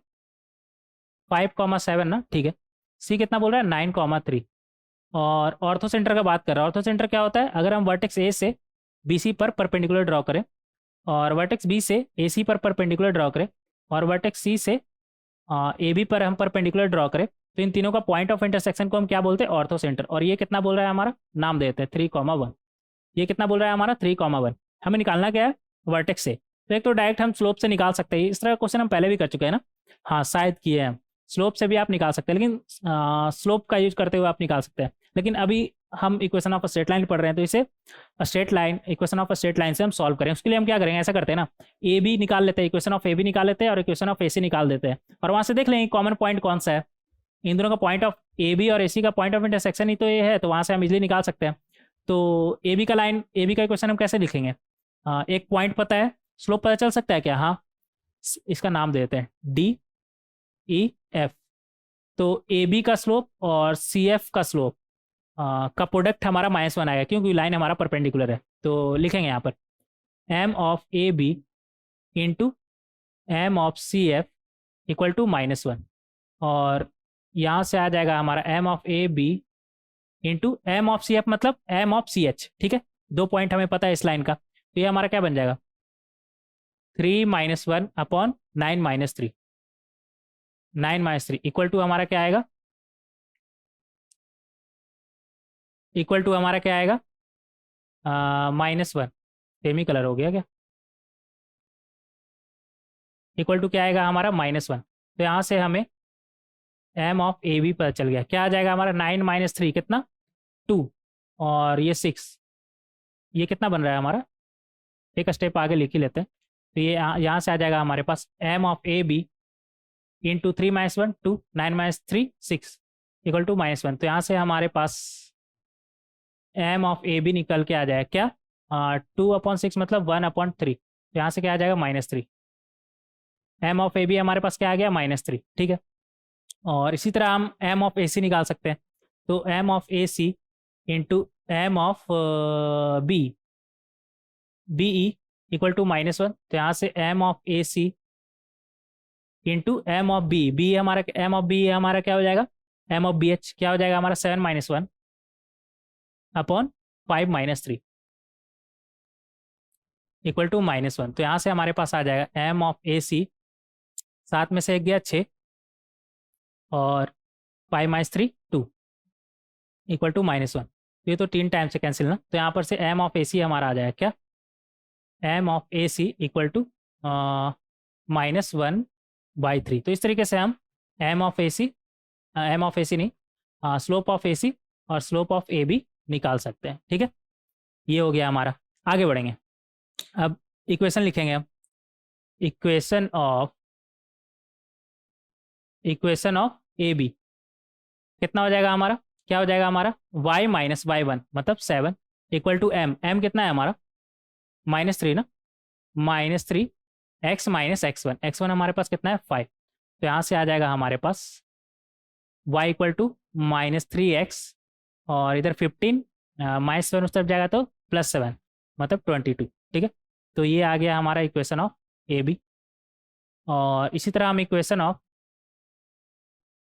5,7 ना, ठीक है। C कितना बोल रहा है 9,3, और ऑर्थो सेंटर का बात कर रहा है। ऑर्थो सेंटर क्या होता है, अगर हम वर्टेक्स A से BC पर परपेंडिकुलर ड्रॉ करें और वर्टेक्स B से AC पर परपेंडिकुलर ड्रॉ करें और वर्टेक्स C से AB पर हम परपेंडिकुलर ड्रॉ करें, तो इन तीनों का पॉइंट ऑफ इंटरसेक्शन को हम क्या बोलते हैं, ऑर्थो सेंटर। और ये कितना बोल रहा है हमारा, नाम देते हैं 3,1। ये कितना बोल रहा है हमारा 3,1। हमें निकालना क्या है, वर्टेक्स से। तो एक तो डायरेक्ट हम स्लोप से निकाल सकते हैं, इस तरह का क्वेश्चन हम पहले भी कर चुके हैं ना, हाँ शायद किए हैं हम। स्लोप से भी आप निकाल सकते हैं, लेकिन स्लोप का यूज करते हुए आप निकाल सकते हैं। लेकिन अभी हम इक्वेशन ऑफ स्ट्रेट लाइन पढ़ रहे हैं, तो इसे straight line, equation of straight line से हम सॉल्व करें। उसके लिए हम क्या करेंगे, ऐसा करते हैं ना, ए बी निकाल लेते हैं, इक्वेशन ऑफ ए बी निकाल लेते हैं और इक्वेशन ऑफ ए सी निकाल देते हैं, और वहाँ से देख लेंगे कॉमन पॉइंट कौन सा है। इन दोनों का पॉइंट ऑफ ए बी और ए सी का पॉइंट ऑफ इंटरसेक्शन ही तो ये है, तो वहाँ से हम इजीली निकाल सकते हैं। तो ए बी का लाइन, ए बी का क्वेश्चन हम कैसे लिखेंगे? एक पॉइंट पता है, स्लोप पता चल सकता है क्या? हाँ, इसका नाम दे देते हैं डी ई एफ। तो ए बी का स्लोप और सी एफ का स्लोप का प्रोडक्ट हमारा -1 आएगा, क्योंकि लाइन हमारा परपेंडिकुलर है। तो लिखेंगे यहाँ पर m of A B into m of C F equal to -1, और यहाँ से आ जाएगा हमारा m of A B into m of C F, मतलब एम ऑफ सी एच। ठीक है, 2 पॉइंट हमें पता है इस लाइन का, तो ये हमारा क्या बन जाएगा? 3 - 1 अपॉन 9 - 3, 9 - 3 इक्वल टू हमारा क्या आएगा? इक्वल टू हमारा क्या आएगा? -1। सेम ही कलर हो गया क्या? इक्वल टू क्या आएगा हमारा? -1। तो यहाँ से हमें एम ऑफ ए बी पता चल गया। क्या आ जाएगा हमारा? 9 - 3 कितना? 2, और ये 6, ये कितना बन रहा है हमारा? एक स्टेप आगे लिख ही लेते हैं। तो ये यहाँ से आ जाएगा हमारे पास M of A B into 3 - 1 2, 9 - 3 6 equal to -1। तो यहाँ से हमारे पास एम ऑफ ए बी निकल के आ जाएगा क्या? 2/6 मतलब 1/3। तो यहाँ से क्या आ जाएगा? -3। एम ऑफ ए बी हमारे पास क्या आ गया? -3। ठीक है, और इसी तरह हम एम ऑफ ए सी निकाल सकते हैं। तो m of A C into m of B B E equal to -1। तो यहाँ से m of A C into m of B B हमारा, एम ऑफ बी हमारा क्या हो जाएगा? एम ऑफ बी एच क्या हो जाएगा हमारा? 7 - 1 अपॉन 5 - 3 इक्वल टू -1। तो यहाँ से हमारे पास आ जाएगा एम ऑफ ए सी, 7 में से 1 गया 6, और 5 - 3 2 इक्वल टू -1। ये तो 3 टाइम से कैंसिल ना, तो यहाँ पर से एम ऑफ ए सी हमारा आ जाएगा क्या? M of A C equal to -1/3। तो इस तरीके से हम M of A C, M of A C नहीं, स्लोप ऑफ ए सी और स्लोप ऑफ ए बी निकाल सकते हैं। ठीक है, ये हो गया हमारा। आगे बढ़ेंगे, अब इक्वेशन लिखेंगे हम। इक्वेशन ऑफ ए बी कितना हो जाएगा हमारा? क्या हो जाएगा हमारा? y - y1 मतलब 7 इक्वल टू एम, एम कितना है हमारा? -3 ना, -3 x - x1, x1 हमारे पास कितना है? 5। तो यहाँ से आ जाएगा हमारे पास y इक्वल टू -3x, और इधर 15 -7 उस तरफ जाएगा तो +7 मतलब 22। ठीक है, तो ये आ गया हमारा इक्वेशन ऑफ ए बी। और इसी तरह हम इक्वेशन ऑफ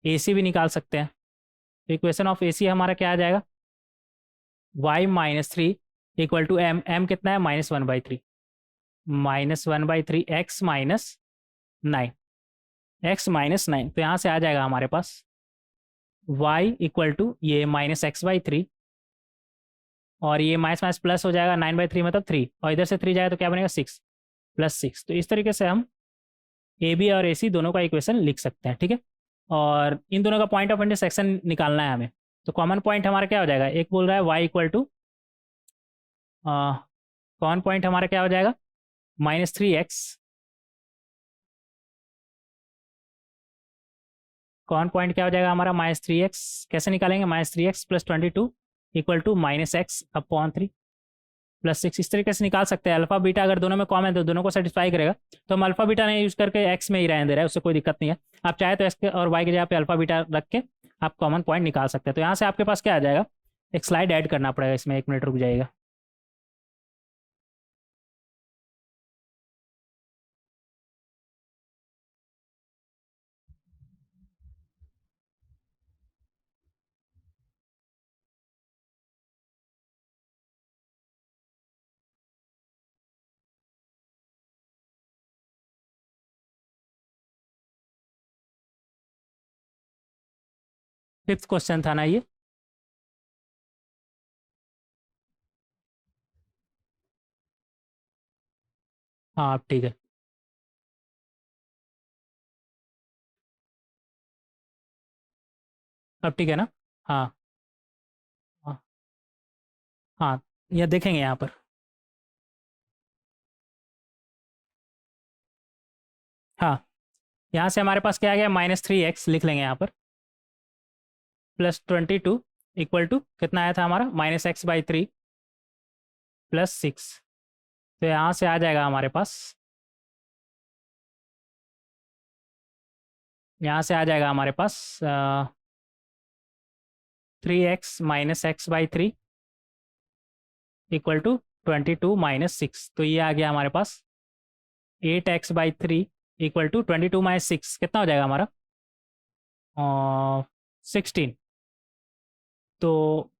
ए सी भी निकाल सकते हैं। तो इक्वेशन ऑफ ए सी हमारा क्या आ जाएगा? y - 3 equal to m, m कितना है? -1/3, -1/3 x - 9, x - 9। तो यहाँ से आ जाएगा हमारे पास y इक्वल टू ये -x/3, और ये माइनस माइनस प्लस हो जाएगा, 9/3 मतलब 3, और इधर से 3 जाएगा तो क्या बनेगा? 6 + 6। तो इस तरीके से हम ए बी और ए सी दोनों का इक्वेशन लिख सकते हैं। ठीक है, और इन दोनों का पॉइंट ऑफ इंटरसेक्शन निकालना है हमें। तो कॉमन पॉइंट हमारा क्या हो जाएगा? एक बोल रहा है y equal to, common point हमारा क्या हो जाएगा? -3x। कॉमन पॉइंट क्या हो जाएगा हमारा? -3x। कैसे निकालेंगे? -3x + 22 equal to -x/3 + 6। इस तरीके से निकाल सकते हैं। अल्फा बीटा अगर दोनों में कॉमन है तो दोनों को सेटिस्फाई करेगा, तो हम अल्फा बीटा नहीं यूज करके एक्स में ही रहने दे रहे हैं, उससे कोई दिक्कत नहीं है। आप चाहे तो एक्स और वाई की जगह पे अल्फा बीटा रख के आप कॉमन पॉइंट निकाल सकते हैं। तो यहाँ से आपके पास क्या आ जाएगा? एक स्लाइड ऐड करना पड़ेगा इसमें, 1 मिनट रुक जाइएगा। फिफ्थ क्वेश्चन था ना ये? हाँ ठीक है, अब ठीक है ना? हाँ हाँ हाँ, ये देखेंगे यहाँ पर। हाँ, यहाँ से हमारे पास क्या आ गया? -3x लिख लेंगे यहाँ पर। प्लस 22 इक्वल टू कितना आया था हमारा -x/3 प्लस 6। तो यहाँ से आ जाएगा हमारे पास, यहाँ से आ जाएगा हमारे पास 3x minus x/3 equal to 22 minus 6। तो ये आ गया हमारे पास 8x/3 इक्वल टू 22 माइनस 6 कितना हो जाएगा हमारा 16। तो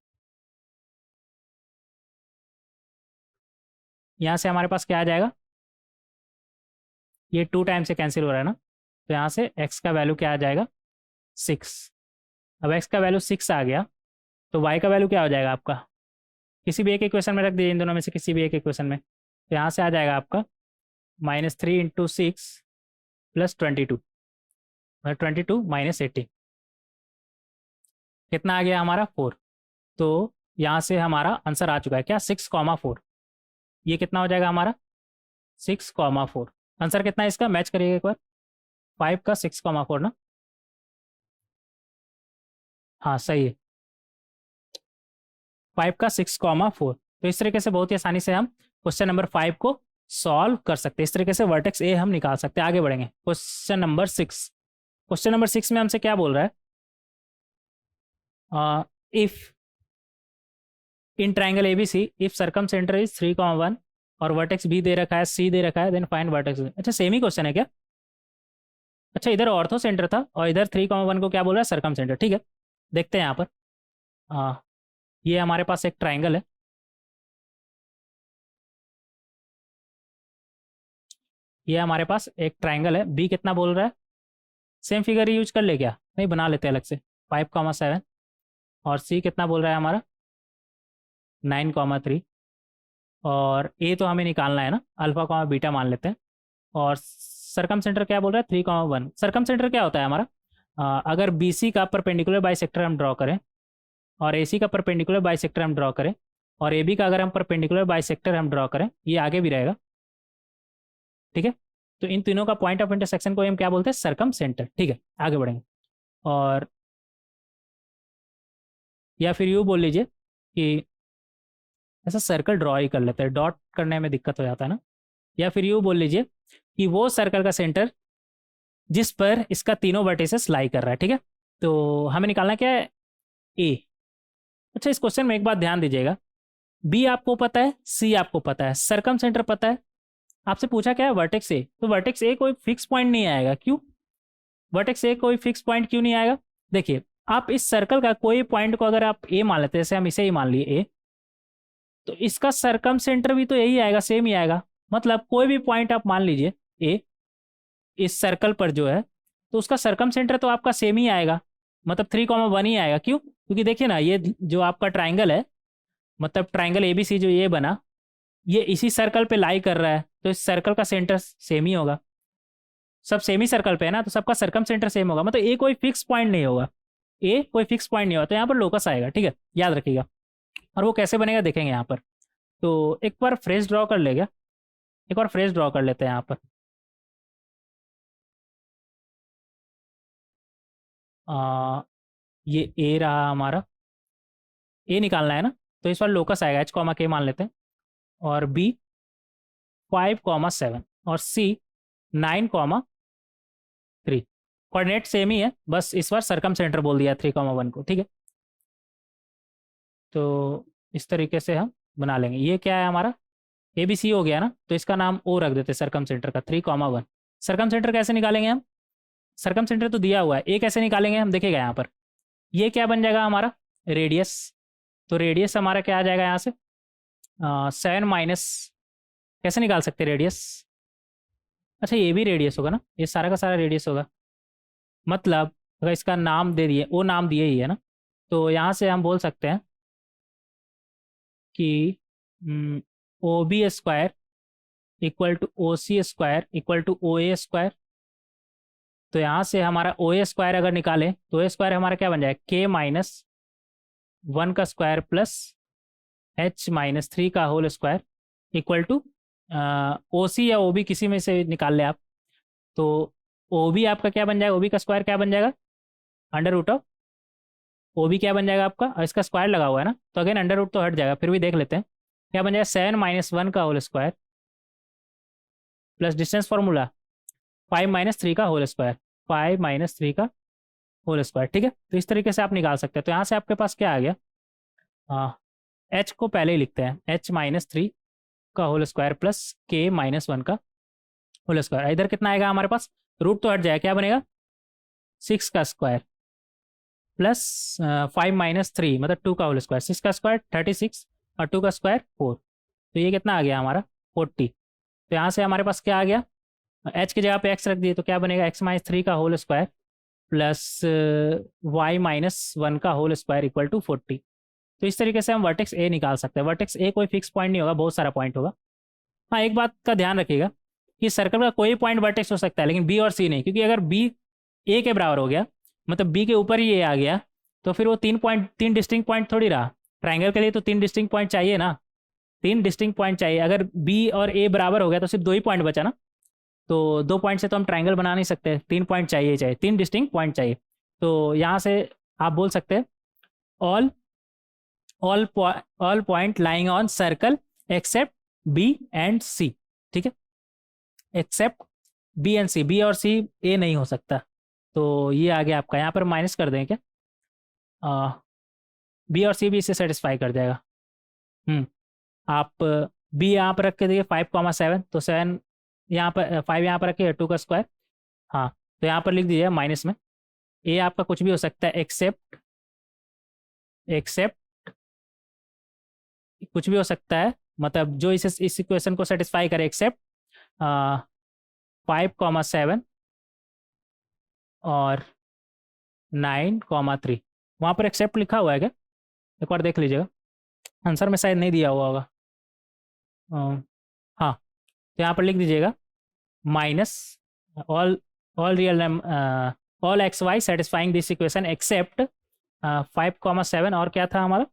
यहाँ से हमारे पास क्या आ जाएगा, ये 2 टाइम से कैंसिल हो रहा है ना, तो यहाँ से x का वैल्यू क्या आ जाएगा 6। अब x का वैल्यू 6 आ गया तो y का वैल्यू क्या हो जाएगा आपका, किसी भी एक इक्वेशन में रख दीजिए, इन दोनों में से किसी भी एक इक्वेशन में। तो यहाँ से आ जाएगा आपका -3 इंटू 6 प्लस 22 और 22 माइनस 80 कितना आ गया हमारा 4। तो यहाँ से हमारा आंसर आ चुका है क्या 6,4। ये कितना हो जाएगा हमारा 6,4। आंसर कितना है इसका, मैच करिएगा एक बार, 5 का 6,4 ना, हाँ सही है 5 का 6,4। तो इस तरीके से बहुत ही आसानी से हम क्वेश्चन नंबर 5 को सॉल्व कर सकते हैं। इस तरीके से वर्टेक्स ए हम निकाल सकते हैं। आगे बढ़ेंगे क्वेश्चन नंबर 6। क्वेश्चन नंबर 6 में हमसे क्या बोल रहा है, if in triangle ABC if circum centre is 3,1 और वर्टेक्स बी दे रखा है, सी दे रखा है, देन फाइंड वर्टेक्स। अच्छा सेम ही क्वेश्चन है क्या, अच्छा इधर ऑर्थो सेंटर था और इधर 3,1 को क्या बोल रहा है सर्कम सेंटर। ठीक है देखते हैं यहाँ पर, ये हमारे पास एक ट्राइंगल है, ये हमारे पास एक ट्राइंगल है, बी कितना बोल रहा है, सेम फिगर यूज कर ले क्या, नहीं बना लेते अलग से 5,7 और सी कितना बोल रहा है हमारा 9,3 और ए तो हमें निकालना है ना, अल्फा बीटा मान लेते हैं। और सर्कम सेंटर क्या बोल रहा है 3,1। सर्कम सेंटर क्या होता है हमारा, अगर बी सी का परपेंडिकुलर बाइसेक्टर हम ड्रॉ करें और ए सी का परपेंडिकुलर बाइसेक्टर हम ड्रॉ करें और ए बी का अगर हम परपेंडिकुलर बाइसेक्टर हम ड्रॉ करें, ये आगे भी रहेगा ठीक है। तो इन तीनों का पॉइंट ऑफ इंटरसेक्शन को हम क्या बोलते हैं सर्कम सेंटर। ठीक है आगे बढ़ेंगे, और या फिर यूँ बोल लीजिए कि ऐसा सर्कल ड्रॉ ही कर लेते हैं, डॉट करने में दिक्कत हो जाता है ना, या फिर यूँ बोल लीजिए कि वो सर्कल का सेंटर जिस पर इसका तीनों वर्टिसेस लाई कर रहा है। ठीक है तो हमें निकालना क्या है ए। अच्छा इस क्वेश्चन में एक बात ध्यान दीजिएगा, बी आपको पता है, सी आपको पता है, सर्कम सेंटर पता है, आपसे पूछा क्या है वर्टेक्स ए, तो वर्टेक्स ए कोई फिक्स पॉइंट नहीं आएगा। क्यों वर्टेक्स ए कोई फिक्स पॉइंट क्यों नहीं आएगा, देखिए आप इस सर्कल का कोई पॉइंट को अगर आप ए मान लेते हैं, जैसे हम इसे ही मान लिए ए, तो इसका सर्कम सेंटर भी तो यही आएगा, सेम ही आएगा। मतलब कोई भी पॉइंट आप मान लीजिए ए इस सर्कल पर जो है, तो उसका सर्कम सेंटर तो आपका सेम ही आएगा, मतलब 3,1 ही आएगा। क्यों, क्योंकि देखिए ना ये जो आपका ट्राइंगल है, मतलब ट्राइंगल एबीसी जो ये बना, ये इसी सर्कल पे लाई कर रहा है, तो इस सर्कल का सेंटर सेम ही होगा। सब सेम ही सर्कल पे है ना, तो सबका सर्कम सेंटर सेम होगा, मतलब ए कोई फिक्स पॉइंट नहीं होगा, ए कोई फिक्स पॉइंट नहीं होगा, तो यहाँ पर लोकस आएगा। ठीक है याद रखिएगा, और वो कैसे बनेगा देखेंगे यहाँ पर। तो एक बार फ्रेज ड्रॉ कर लेगा, एक बार फ्रेज ड्रॉ कर लेते हैं यहाँ पर। ये ए रहा हमारा, ए निकालना है ना, तो इस बार लोकस आएगा एच कॉमा के मान लेते हैं, और बी 5,7 और सी 9,3। कोऑर्डिनेट सेम ही है, बस इस बार सर्कम सेंटर बोल दिया 3,1 को। ठीक है तो इस तरीके से हम बना लेंगे। ये क्या है हमारा ए बी सी हो गया ना, तो इसका नाम ओ रख देते सर्कम सेंटर का 3,1। सर्कम सेंटर कैसे निकालेंगे हम, सर्कम सेंटर तो दिया हुआ है, ए कैसे निकालेंगे हम देखेगा यहाँ पर। ये क्या बन जाएगा हमारा रेडियस, तो रेडियस हमारा क्या आ जाएगा यहाँ से 7 माइनस, कैसे निकाल सकते हैं रेडियस, अच्छा ये भी रेडियस होगा ना, ये सारा का सारा रेडियस होगा। मतलब अगर इसका नाम दे दिए, वो नाम दिए ही है ना, तो यहाँ से हम बोल सकते हैं कि O B square equal to O C square equal to O A square. तो यहाँ से हमारा ओ ए स्क्वायर अगर निकालें तो ए स्क्वायर हमारा क्या बन जाएगा के माइनस 1 का स्क्वायर प्लस एच माइनस 3 का whole square equal to O C या ओ बी किसी में से निकाल ले आप, तो ओ बी आपका क्या बन जाएगा, ओ बी का स्क्वायर क्या बन जाएगा under root of O B क्या बन जाएगा आपका, और इसका स्क्वायर लगा हुआ है ना, तो अगेन अंडर रूट तो हट जाएगा, फिर भी देख लेते हैं क्या बन जाएगा। 7 - 1 का whole square plus distance formula 5 - 3 का होल स्क्वायर, 5 - 3 का होल स्क्वायर। ठीक है, तो इस तरीके से आप निकाल सकते हैं। तो यहाँ से आपके पास क्या आ गया, एच को पहले ही लिखते हैं, H - 3 का होल स्क्वायर प्लस K - 1 का होल स्क्वायर। इधर कितना आएगा हमारे पास, रूट तो हट जाएगा, क्या बनेगा 6 का स्क्वायर प्लस 5 - 3 मतलब 2 का होल स्क्वायर, 6 का स्क्वायर 36 और 2 का स्क्वायर 4। तो ये कितना आ गया हमारा 40। तो यहाँ से हमारे पास क्या आ गया, एच की जगह पे एक्स रख दिए तो क्या बनेगा X - 3 का होल स्क्वायर प्लस Y - 1 का होल स्क्वायर इक्वल टू 40। तो इस तरीके से हम वर्टेक्स ए निकाल सकते हैं। वर्टेक्स ए कोई फिक्स पॉइंट नहीं होगा, बहुत सारा पॉइंट होगा। हाँ, एक बात का ध्यान रखिएगा कि सर्कल का कोई पॉइंट वर्टेक्स हो सकता है, लेकिन बी और सी नहीं, क्योंकि अगर बी ए के बराबर हो गया, मतलब बी के ऊपर ही ए आ गया, तो फिर वो 3 डिस्टिंक्ट पॉइंट थोड़ी रहा। ट्राइंगल के लिए तो 3 डिस्टिंक्ट पॉइंट चाहिए ना, 3 डिस्टिंक्ट पॉइंट चाहिए। अगर बी और ए बराबर हो गया तो सिर्फ 2 ही पॉइंट बचा ना, तो 2 पॉइंट से तो हम ट्राइंगल बना नहीं सकते, 3 पॉइंट चाहिए, 3 डिस्टिंक्ट पॉइंट चाहिए। तो यहाँ से आप बोल सकते हैं all all point lying on circle except B and C. ठीक है, except B and C, B और सी ए नहीं हो सकता। तो ये आ गया आपका, यहाँ पर माइनस कर दें क्या, बी और सी भी इससे सेटिस्फाई कर जाएगा। आप बी यहाँ पर रख के देखिए 5,7, तो 7 यहाँ पर, 5 यहाँ पर रखिए, 2 का स्क्वायर। हाँ, तो यहाँ पर लिख दीजिए माइनस में, ए आपका कुछ भी हो सकता है, एक्सेप्ट कुछ भी हो सकता है, मतलब जो इस इक्वेशन को सेटिस्फाई करे, एक्सेप्ट 5,7 और 9,3। वहाँ पर एक्सेप्ट लिखा हुआ है क्या, एक बार देख लीजिएगा, आंसर में शायद नहीं दिया हुआ होगा। हाँ, तो यहाँ पर लिख दीजिएगा minus all all real all x y satisfying this equation except 5,7 और क्या था हमारा,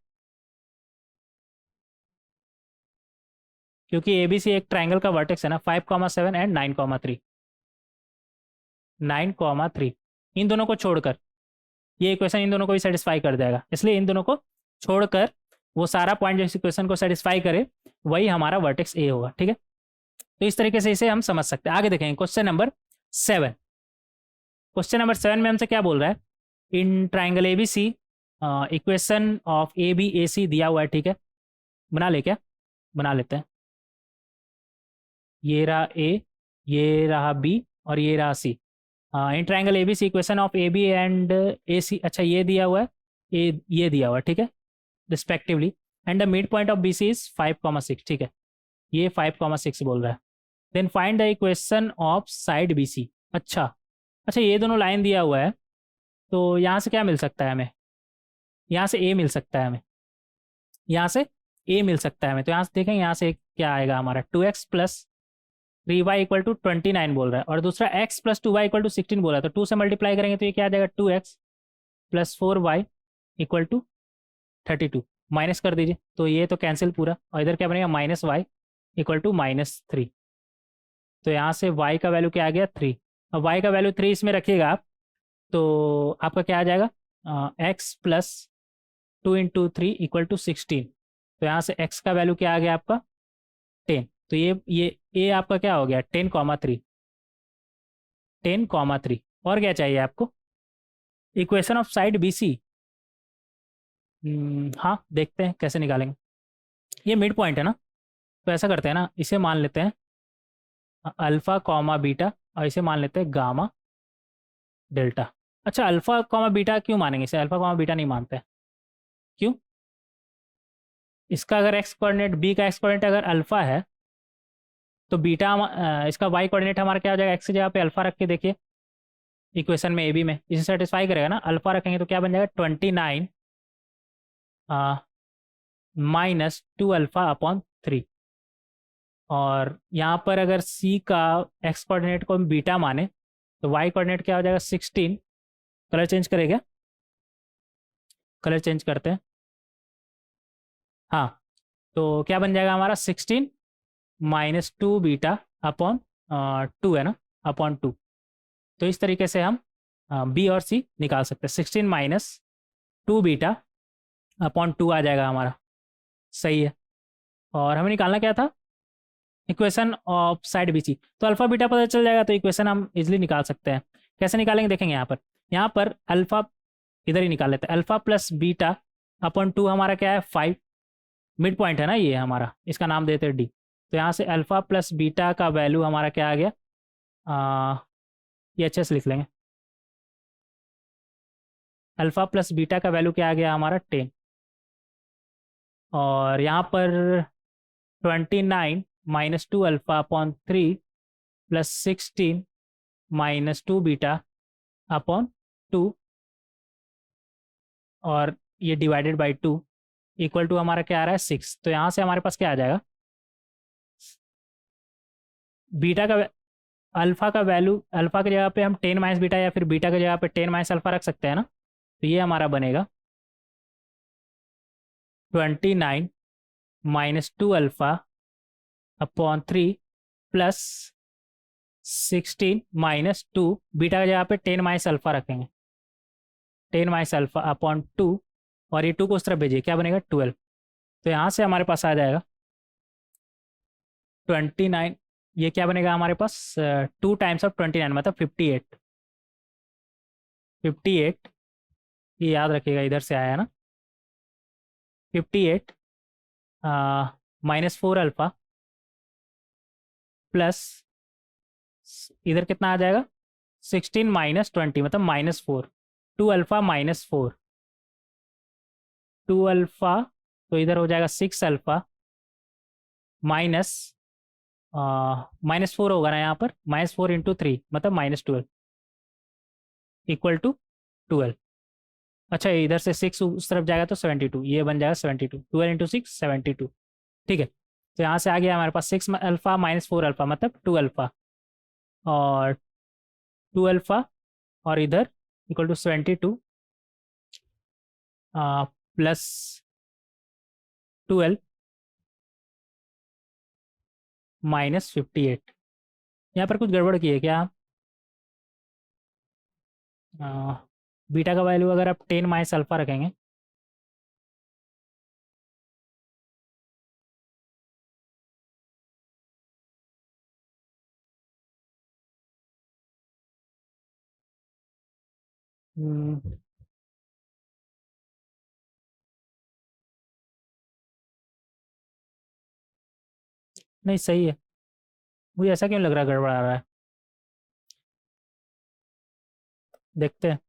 क्योंकि ए बी सी एक ट्राइंगल का वर्टेक्स है ना, 5,7 एंड 9,3, 9,3 इन दोनों को छोड़कर ये इक्वेशन इन दोनों को भी सेटिस्फाई कर जाएगा, इसलिए इन दोनों को छोड़कर वो सारा पॉइंट जो इस इक्वेशन को सेटिस्फाई करे वही हमारा वर्टेक्स ए होगा। ठीक है, तो इस तरीके से इसे हम समझ सकते हैं। आगे देखेंगे क्वेश्चन नंबर 7। क्वेश्चन नंबर 7 में हमसे क्या बोल रहा है, in triangle A B C equation of A B A C दिया हुआ है। ठीक है, बना ले क्या, बना लेते हैं। ये रहा ए, ये रहा बी और ये रहा C. In triangle A B C equation of A B and A C, अच्छा ये दिया हुआ है, ये दिया हुआ है, ठीक है, respectively, and the mid point of B C is 5,6। ठीक है, ये 5,6 बोल रहा है। Then find the equation of side B C. अच्छा अच्छा, ये दोनों लाइन दिया हुआ है, तो यहाँ से क्या मिल सकता है हमें, यहाँ से ए मिल सकता है हमें, यहाँ से ए मिल सकता है हमें। तो यहाँ से देखेंगे, यहाँ से क्या आएगा हमारा 2x plus 3y equal to 29 बोल रहा है, और दूसरा x plus 2y equal to 16 बोल रहा है। तो 2 से मल्टीप्लाई करेंगे तो ये क्या आ जाएगा 2x plus 4y equal to 32। Minus कर दीजिए तो ये तो कैंसिल पूरा, और इधर क्या बनेगा -y इक्वल टू -3। तो यहाँ से y का वैल्यू क्या आ गया 3, और y का वैल्यू 3 इसमें रखिएगा आप, तो आपका क्या आ जाएगा x plus 2 into 3 equal to 16। तो यहाँ से x का वैल्यू क्या आ गया आपका 10। तो ये a आपका क्या हो गया 10,3, 10,3। और क्या चाहिए आपको, equation of side B C. हाँ, देखते हैं कैसे निकालेंगे। ये मिड पॉइंट है ना, तो ऐसा करते हैं ना, इसे मान लेते हैं अल्फा कॉमा बीटा, और इसे मान लेते हैं गामा डेल्टा। अच्छा, अल्फा कॉमा बीटा क्यों मानेंगे, इसे अल्फा कॉमा बीटा नहीं मानते, क्यों, इसका अगर एक्स कोऑर्डिनेट, बी का एक्स कोऑर्डिनेट अगर अल्फा है, तो बीटा इसका वाई कोऑर्डिनेट हमारा क्या हो जाएगा, एक्स की जगह पे अल्फा रख के देखिए इक्वेशन में ए बी में, इसे सेटिस्फाई करेगा ना। अल्फा रखेंगे तो क्या बन जाएगा 29 माइनस 2 अल्फा अपॉन 3। और यहाँ पर अगर सी का एक्स कोऑर्डिनेट को हम बीटा माने तो वाई कोऑर्डिनेट क्या हो जाएगा 16। कलर चेंज करेगा, कलर चेंज करते हैं, हाँ, तो क्या बन जाएगा हमारा 16 माइनस 2 बीटा अपॉन 2 है ना, अपॉन 2। तो इस तरीके से हम बी और सी निकाल सकते हैं। 16 माइनस 2 बीटा अपॉन 2 आ जाएगा हमारा, सही है। और हमें निकालना क्या था, equation of side B C. तो अल्फा बीटा पता चल जाएगा तो इक्वेशन हम इजिली निकाल सकते हैं। कैसे निकालेंगे देखेंगे यहाँ पर अल्फा इधर ही निकाल लेते हैं। अल्फा प्लस बीटा अपॉन 2 हमारा क्या है 5, मिड पॉइंट है ना ये हमारा, इसका नाम देते हैं डी। तो यहाँ से अल्फा प्लस बीटा का वैल्यू हमारा क्या आ गया, ये अच्छे से लिख लेंगे। अल्फा प्लस बीटा का वैल्यू क्या आ गया हमारा 10। और यहाँ पर 29 minus 2 alpha upon 3 plus 16 minus 2 beta upon 2 और ये डिवाइडेड बाई 2 इक्वल टू हमारा क्या आ रहा है 6। तो यहाँ से हमारे पास क्या आ जाएगा, बीटा का अल्फा का वैल्यू, अल्फा की जगह पे हम 10 माइनस बीटा या फिर बीटा की जगह पे 10 माइनस अल्फा रख सकते हैं ना। तो ये हमारा बनेगा 29 minus 2 alpha upon 3 plus 16 minus 2, beta की जगह पे 10 माइनस अल्फा रखेंगे, 10 माइनस अल्फा अपॉन 2 और ये 2 को उस तरफ भेजिए, क्या बनेगा 12। तो यहाँ से हमारे पास आ जाएगा 29, ये क्या बनेगा हमारे पास 2 टाइम्स ऑफ 29 मतलब 58, 58 ये याद रखिएगा इधर से आया ना, 58 माइनस 4 अल्फा प्लस इधर कितना आ जाएगा 16 माइनस 20 मतलब माइनस 4, 2 अल्फा माइनस 4, 2 अल्फा तो इधर हो जाएगा 6 अल्फा माइनस -4 होगा ना यहाँ पर, -4 इंटू 3 मतलब -12 इक्वल टू 12। अच्छा इधर से 6 उस तरफ जाएगा तो 72, ये बन जाएगा 72, 12 इंटू 6 72, ठीक है। तो यहाँ से आ गया हमारे पास 6 अल्फा माइनस 4 अल्फा मतलब 2 अल्फा और 2 अल्फा और इधर इक्वल टू 72 प्लस 12 माइनस 58। यहाँ पर कुछ गड़बड़ की है क्या, बीटा का वैल्यू अगर आप 10 माइनस अल्फा रखेंगे हम्म, नहीं सही है, मुझे ऐसा क्यों लग रहा है गड़बड़ आ रहा है, देखते हैं।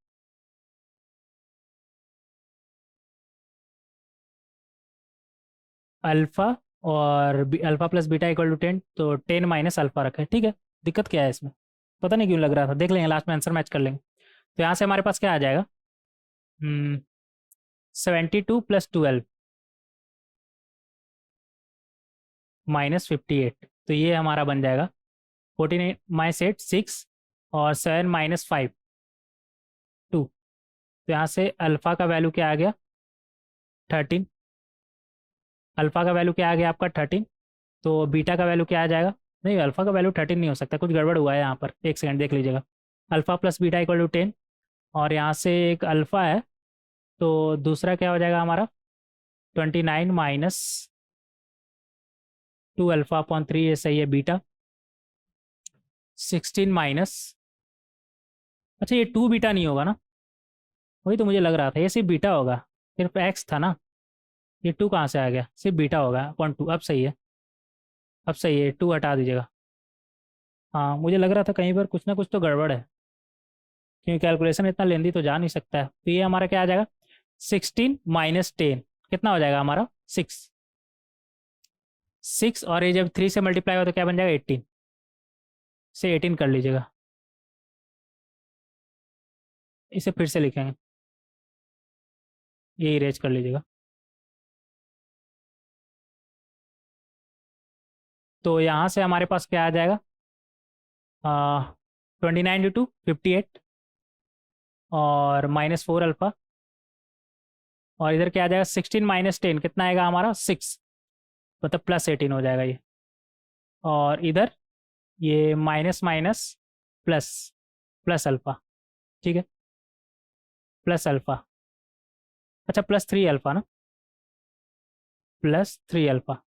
अल्फा और alpha plus beta equal to 10, तो 10 माइनस अल्फा रखा है, ठीक है। दिक्कत क्या है इसमें, पता नहीं क्यों लग रहा था, देख लेंगे लास्ट में आंसर मैच कर लेंगे। तो यहाँ से हमारे पास क्या आ जाएगा 72 प्लस 12 माइनस 58, तो ये हमारा बन जाएगा 14 माइनस 8 6 और 7 माइनस 5 2। तो यहाँ से अल्फा का वैल्यू क्या आ गया 13, अल्फा का वैल्यू क्या आ गया आपका 13, तो बीटा का वैल्यू क्या आ जाएगा, नहीं अल्फा का वैल्यू 13 नहीं हो सकता, कुछ गड़बड़ हुआ है यहाँ पर, एक सेकंड देख लीजिएगा। Alpha plus beta equal to 10 और यहाँ से एक अल्फा है तो दूसरा क्या हो जाएगा हमारा 29 माइनस 2 अल्फा अपॉन 3, ये सही है बीटा, 16 माइनस, अच्छा ये 2 बीटा नहीं होगा ना, वही तो मुझे लग रहा था ये सिर्फ बीटा होगा, सिर्फ एक्स था ना, ये 2 कहाँ से आ गया, सिर्फ बीटा होगा अपॉन 2। अब सही है, अब सही है, 2 हटा दीजिएगा। हाँ मुझे लग रहा था कहीं पर कुछ ना कुछ तो गड़बड़ है, क्योंकि कैलकुलेशन इतना लेंदी तो जा नहीं सकता है। तो ये हमारा क्या आ जाएगा 16 माइनस 10 कितना हो जाएगा हमारा 6, 6 और ये जब 3 से मल्टीप्लाई हुआ तो क्या बन जाएगा 18, से 18 कर लीजिएगा, इसे फिर से लिखेंगे, ये इरेज कर लीजिएगा। तो यहाँ से हमारे पास क्या आ जाएगा 29 इंटू 58 और -4 अल्फा और इधर क्या आ जाएगा 16 माइनस 10 कितना आएगा हमारा 6 मतलब प्लस 18 हो जाएगा ये, और इधर ये minus minus plus plus alpha, ठीक है प्लस अल्फा अच्छा प्लस 3 अल्फा ना, प्लस 3 अल्फा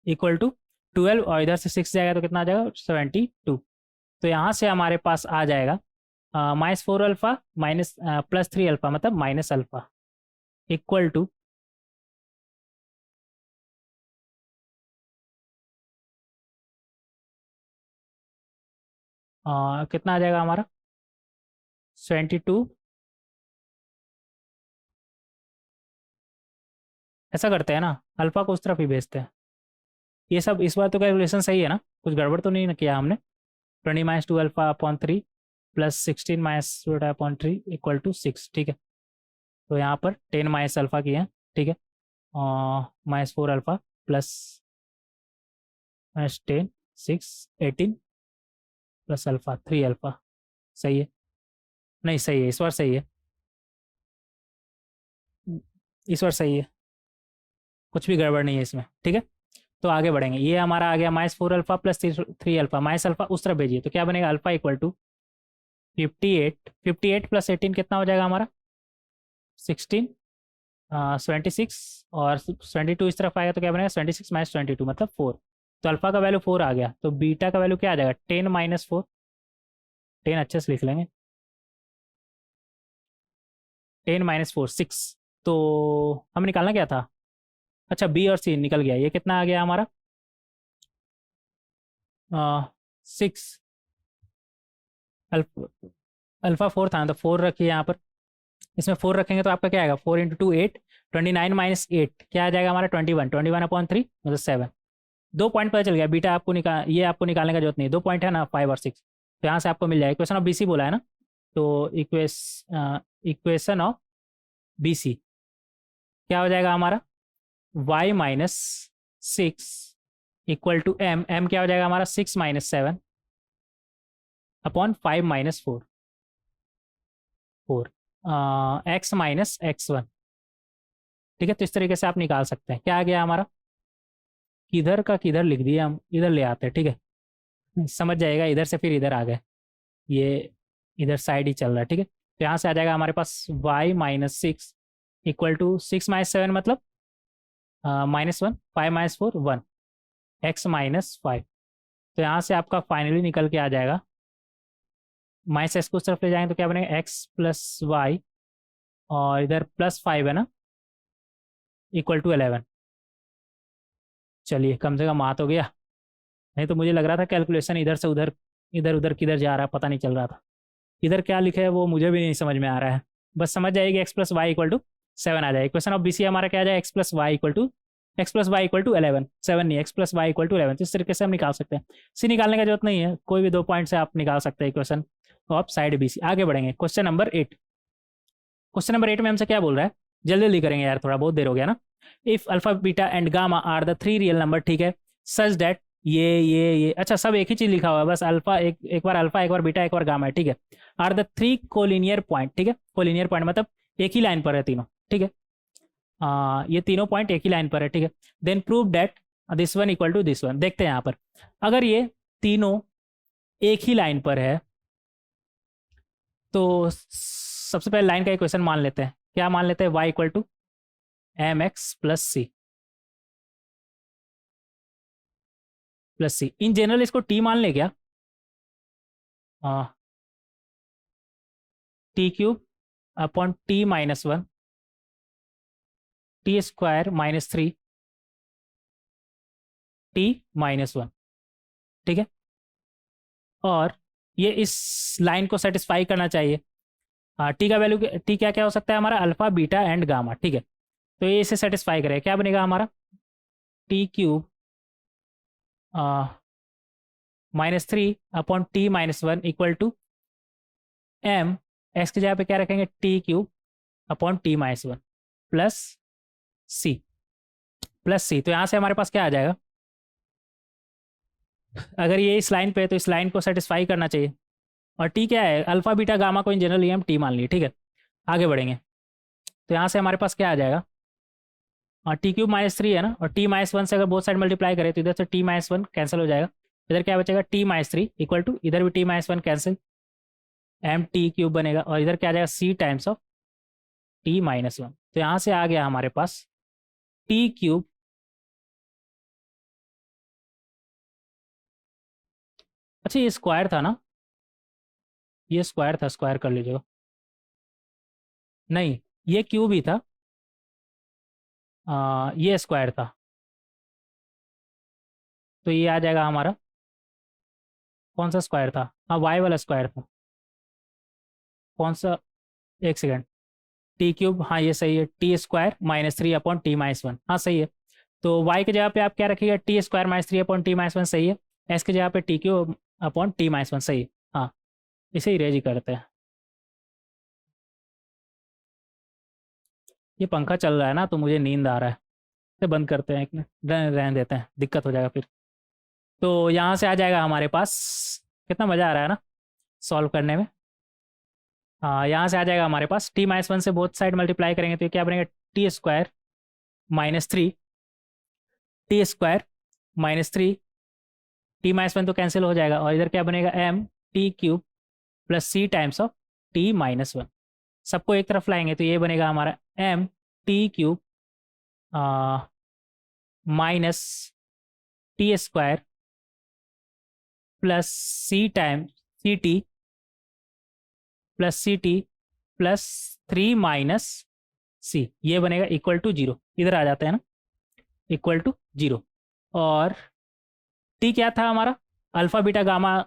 इक्वल टू 12, और इधर से 6 जाएगा तो कितना आ जाएगा 72। तो यहाँ से हमारे पास आ जाएगा -4 अल्फा माइनस प्लस 3 अल्फा मतलब माइनस अल्फा इक्वल टू कितना आ जाएगा हमारा 72। ऐसा करते हैं ना, अल्फा को उस तरफ ही भेजते हैं। ये सब इस बार तो कैलकुलेशन सही है ना, कुछ गड़बड़ तो नहीं किया हमने। 20 - 2 alpha upon 3 plus 16 - 2 upon 3 equal to 6, ठीक है। तो यहाँ पर 10 माइनस अल्फा किए हैं, ठीक है। -4 alpha plus -10 6 18 plus alpha 3 alpha, सही है। नहीं सही है, इस बार सही है, इस बार सही है, कुछ भी गड़बड़ नहीं है इसमें, ठीक है। तो आगे बढ़ेंगे, ये हमारा आ गया -4 alpha plus 3 alpha, minus alpha उस तरफ भेजिए तो क्या बनेगा अल्फा इक्वल टू 58, 58 प्लस 18 कितना हो जाएगा हमारा 16, 76, और 72 इस तरफ आएगा तो क्या बनेगा 76 - 22 मतलब 4। तो अल्फा का वैल्यू 4 आ गया, तो बीटा का वैल्यू क्या आ जाएगा 10 - 4, 10 अच्छे से लिख लेंगे, 10 - 4 6। तो हमें निकालना क्या था, अच्छा बी और सी निकल गया, ये कितना आ गया हमारा 6। अल्फा 4 था ना, तो 4 रखिए यहाँ पर, इसमें 4 रखेंगे तो आपका क्या आएगा 4 × 2 8, 29 - 8 क्या आ जाएगा हमारा 21, 21 अपॉन 3 मतलब 7। 2 पॉइंट पता चल गया, बीटा आपको ये आपको निकालने का जरूरत नहीं, 2 पॉइंट है ना 5 और 6, तो यहाँ से आपको मिल जाएगा। इक्वेशन ऑफ बीसी बोला है ना, तो इक्वेशन ऑफ बीसी क्या हो जाएगा हमारा y - 6 इक्वल टू एम क्या हो जाएगा हमारा 6 - 7 अपॉन 5 - 4, 4 x - x1, ठीक है। तो इस तरीके से आप निकाल सकते हैं। क्या आ गया हमारा, किधर का किधर लिख दिया, हम इधर ले आते हैं, ठीक है, समझ जाएगा, इधर से फिर इधर आ गए, ये इधर साइड ही चल रहा है, ठीक है। तो यहाँ से आ जाएगा हमारे पास y - 6 इक्वल टू 6 - 7 मतलब -1, 5 - 4 1, x - 5। तो यहाँ से आपका फाइनली निकल के आ जाएगा, माइनस एक्स को उस तरफ ले जाएंगे तो क्या बनेगा x + y, और इधर +5 है ना इक्वल टू 11। चलिए कम से कम आ तो गया, नहीं तो मुझे लग रहा था कैलकुलेशन इधर से उधर, इधर उधर किधर जा रहा है पता नहीं चल रहा था, इधर क्या लिखा है वो मुझे भी नहीं समझ में आ रहा है। बस समझ जाएगी x + y इक्वल टू 7 आ जाएगा। क्वेश्चन ऑफ बीसी हमारा क्या आ जाएगा x + y इक्वल टू 11, 7 नहीं x + y इक्वल टू 11। तो इस तरीके से हम निकाल सकते हैं। सी निकालने का जरूरत नहीं है, कोई भी 2 पॉइंट से आप निकाल सकते हैं क्वेश्चन ऑफ साइड बीसी। आगे बढ़ेंगे, क्वेश्चन नंबर 8। क्वेश्चन नंबर 8 में हमसे क्या बोल रहा है, जल्दी जल्दी करेंगे यार, थोड़ा बहुत देर हो गया ना। If alpha beta and gamma are the 3 real number, ठीक है, सच दैट ये अच्छा सब एक ही चीज लिखा हुआ है, बस अल्फा एक बार अल्फा, एक बार बीटा, एक बार गामा है, ठीक है। आर द 3 कोलिनियर पॉइंट, ठीक है, कोलिनियर पॉइंट मतलब एक ही लाइन पर है तीनों, ठीक है। ये तीनों पॉइंट एक ही लाइन पर है, ठीक है। Then prove that this one equal to this one. देखते हैं यहाँ पर, अगर ये तीनों एक ही लाइन पर है तो सबसे पहले लाइन का इक्वेशन मान लेते हैं। क्या मान लेते हैं, y equal to mx plus c. In general इसको t मान ले क्या, t³ upon t - 1 t² - 3 t - 1, ठीक है। और ये इस लाइन को सेटिस्फाई करना चाहिए। टी का वैल्यू, टी क्या क्या हो सकता है हमारा अल्फा बीटा एंड गामा, ठीक है। तो ये इसे सेटिस्फाई करेगा, क्या बनेगा हमारा t³ -3 upon t - 1 equal to m, x की जगह पे क्या रखेंगे t³ upon t - 1 plus C, तो यहाँ से हमारे पास क्या आ जाएगा, अगर ये इस लाइन पे है तो इस लाइन को सेटिस्फाई करना चाहिए। और टी क्या है, अल्फा बीटा गामा को इन जनरल ही हम टी मान लिए, ठीक है। आगे बढ़ेंगे, तो यहाँ से हमारे पास क्या आ जाएगा, और t³ -3 है ना, और t - 1 से अगर बोथ साइड मल्टीप्लाई करें तो इधर से t - 1 कैंसिल हो जाएगा, इधर क्या बचेगा t - 3 इक्वल टू, इधर भी t - 1 कैंसिल, m t³ बनेगा, और इधर क्या आ जाएगा c times of T minus one. तो यहाँ से आ गया हमारे पास टी क्यूब अच्छा ये स्क्वायर था ना, ये स्क्वायर था, स्क्वायर कर लीजिएगा। नहीं ये क्यूब ही था, ये स्क्वायर था, तो ये आ जाएगा हमारा कौन सा स्क्वायर था, हाँ वाई वाला स्क्वायर था। कौन सा, एक सेकेंड, टी क्यूब, हाँ ये सही है, T square minus three upon T minus one, हाँ सही है। तो वाई की जगह पे आप क्या रखिएगा, T square minus three upon T minus one, सही है। एस की जगह पे T cube upon T minus one, सही है। हाँ इसे ही रेजी करते हैं। ये पंखा चल रहा है ना तो मुझे नींद आ रहा है, इसे बंद करते हैं, एक मिनट रहने देते हैं, दिक्कत हो जाएगा फिर। तो यहाँ से आ जाएगा हमारे पास, कितना मज़ा आ रहा है ना सॉल्व करने में। हाँ यहाँ से आ जाएगा हमारे पास टी माइनस वन से बोथ साइड मल्टीप्लाई करेंगे तो ये क्या बनेगा, T square minus three T square minus three, T minus one तो कैंसिल हो जाएगा, और इधर क्या बनेगा, M T cube plus C times of T minus one. सबको एक तरफ लाएंगे तो ये बनेगा हमारा M T cube minus T square plus C time C T plus C T plus three minus सी, ये बनेगा इक्वल टू जीरो। इधर आ जाते हैं ना, इक्वल टू जीरो। और टी क्या था हमारा, अल्फा बीटा गामा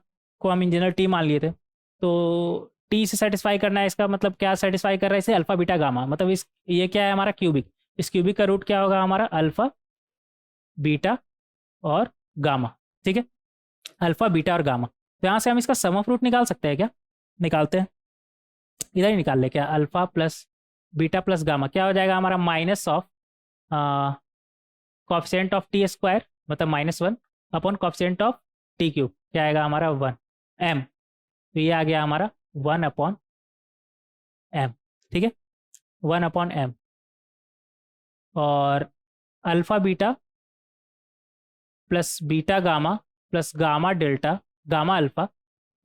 को हम इन जनरल टी मान लिए थे, तो टी से सेटिस्फाई करना है, इसका मतलब क्या सेटिस्फाई कर रहा है इसे, अल्फा बीटा गामा, मतलब इस ये क्या है हमारा क्यूबिक, इस क्यूबिक का रूट क्या होगा हमारा, अल्फा बीटा और गामा, ठीक है, अल्फा बीटा और गामा। तो यहाँ से हम इसका सम ऑफ रूट निकाल सकते हैं क्या, निकालते हैं, इधर ही निकाल ले, क्या alpha plus beta plus gamma क्या हो जाएगा हमारा, minus of coefficient of T square मतलब minus one upon coefficient of T cube, क्या आएगा हमारा वन एम, तो ये आ गया हमारा वन अपॉन एम, ठीक है, वन अपॉन एम। और alpha beta plus beta gamma plus gamma delta gamma alpha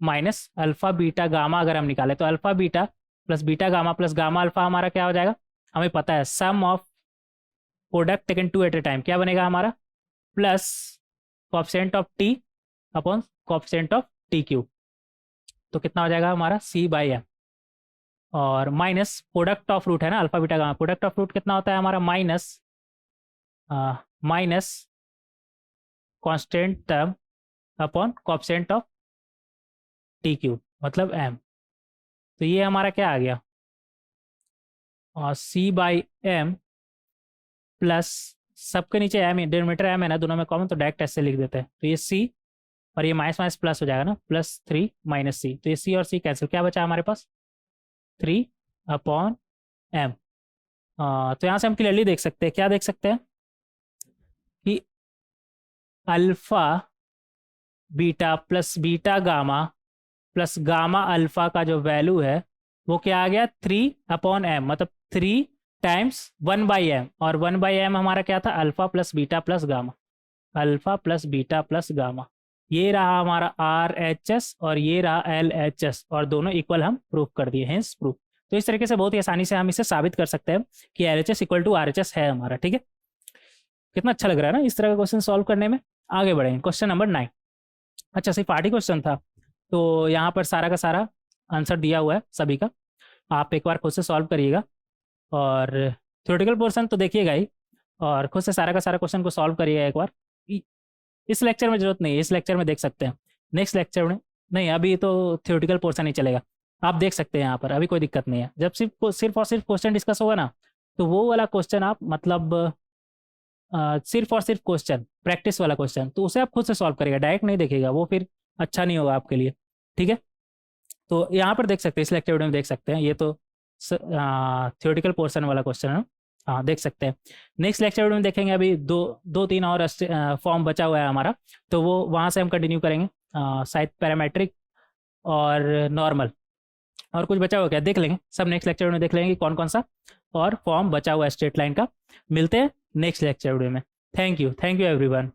minus alpha beta gamma, अगर हम निकालें तो alpha beta plus beta gamma plus gamma alpha हमारा क्या हो जाएगा, हमें पता है sum of product taken two at a time, क्या बनेगा हमारा, plus coefficient of T upon coefficient of T cube, तो कितना हो जाएगा हमारा सी बाई एम, और माइनस प्रोडक्ट ऑफ रूट है ना alpha beta gamma, product of root कितना होता है हमारा, minus minus constant term upon coefficient of T cube मतलब एम, तो ये हमारा क्या आ गया, और सी बाई एम प्लस सबके नीचे एम, डिनोमिनेटर एम है ना दोनों में कॉमन, तो डायरेक्ट ऐसे लिख देते हैं, तो ये सी और ये माइनस माइनस प्लस हो जाएगा ना, प्लस थ्री माइनस सी, तो ये सी और सी कैंसिल, क्या बचा हमारे पास थ्री अपॉन एम। तो यहाँ से हम क्लियरली देख सकते हैं, क्या देख सकते हैं कि alpha beta plus beta gamma plus gamma alpha का जो वैल्यू है वो क्या आ गया, थ्री अपॉन एम, मतलब three times one by M, और वन बाई एम हमारा क्या था, alpha plus beta plus gamma, alpha plus beta plus gamma, ये रहा हमारा आर एच एस और ये रहा एल एच एस, और दोनों इक्वल हम प्रूफ कर दिए, हेंस प्रूफ। तो इस तरीके से बहुत ही आसानी से हम इसे साबित कर सकते हैं कि L H S equal to R H S है हमारा, ठीक है। कितना अच्छा लग रहा है ना इस तरह का क्वेश्चन सॉल्व करने में। आगे बढ़ेंगे, क्वेश्चन नंबर 9। अच्छा सिर्फ 8 ही क्वेश्चन था, तो यहाँ पर सारा का सारा आंसर दिया हुआ है सभी का, आप एक बार खुद से सॉल्व करिएगा, और थ्योरेटिकल पोर्शन तो देखिएगा ही, और खुद से सारा का सारा क्वेश्चन को सॉल्व करिएगा एक बार। इस लेक्चर में जरूरत नहीं है, इस लेक्चर में देख सकते हैं, नेक्स्ट लेक्चर में नहीं, अभी तो थ्योरेटिकल पोर्शन ही चलेगा, आप देख सकते हैं यहाँ पर, अभी कोई दिक्कत नहीं है। जब सिर्फ और सिर्फ क्वेश्चन डिस्कस होगा ना, तो वो वाला क्वेश्चन आप मतलब सिर्फ और सिर्फ क्वेश्चन, प्रैक्टिस वाला क्वेश्चन, तो उसे आप खुद से सॉल्व करेगा, डायरेक्ट नहीं देखेगा, वो फिर अच्छा नहीं होगा आपके लिए, ठीक है। तो यहाँ पर देख सकते हैं, इस लेक्चर वीडियो में देख सकते हैं, ये तो थ्योरेटिकल पोर्शन वाला क्वेश्चन है, हाँ देख सकते हैं। नेक्स्ट लेक्चर वीडियो में देखेंगे, अभी दो तीन और फॉर्म बचा हुआ है हमारा, तो वो वहाँ से हम कंटिन्यू करेंगे, शायद पैरामेट्रिक और नॉर्मल, और कुछ बचा हुआ क्या देख लेंगे, सब नेक्स्ट लेक्चर में देख लेंगे कौन कौन सा और फॉर्म बचा हुआ है स्ट्रेट लाइन का। मिलते हैं नेक्स्ट लेक्चर वीडियो में। Thank you everyone.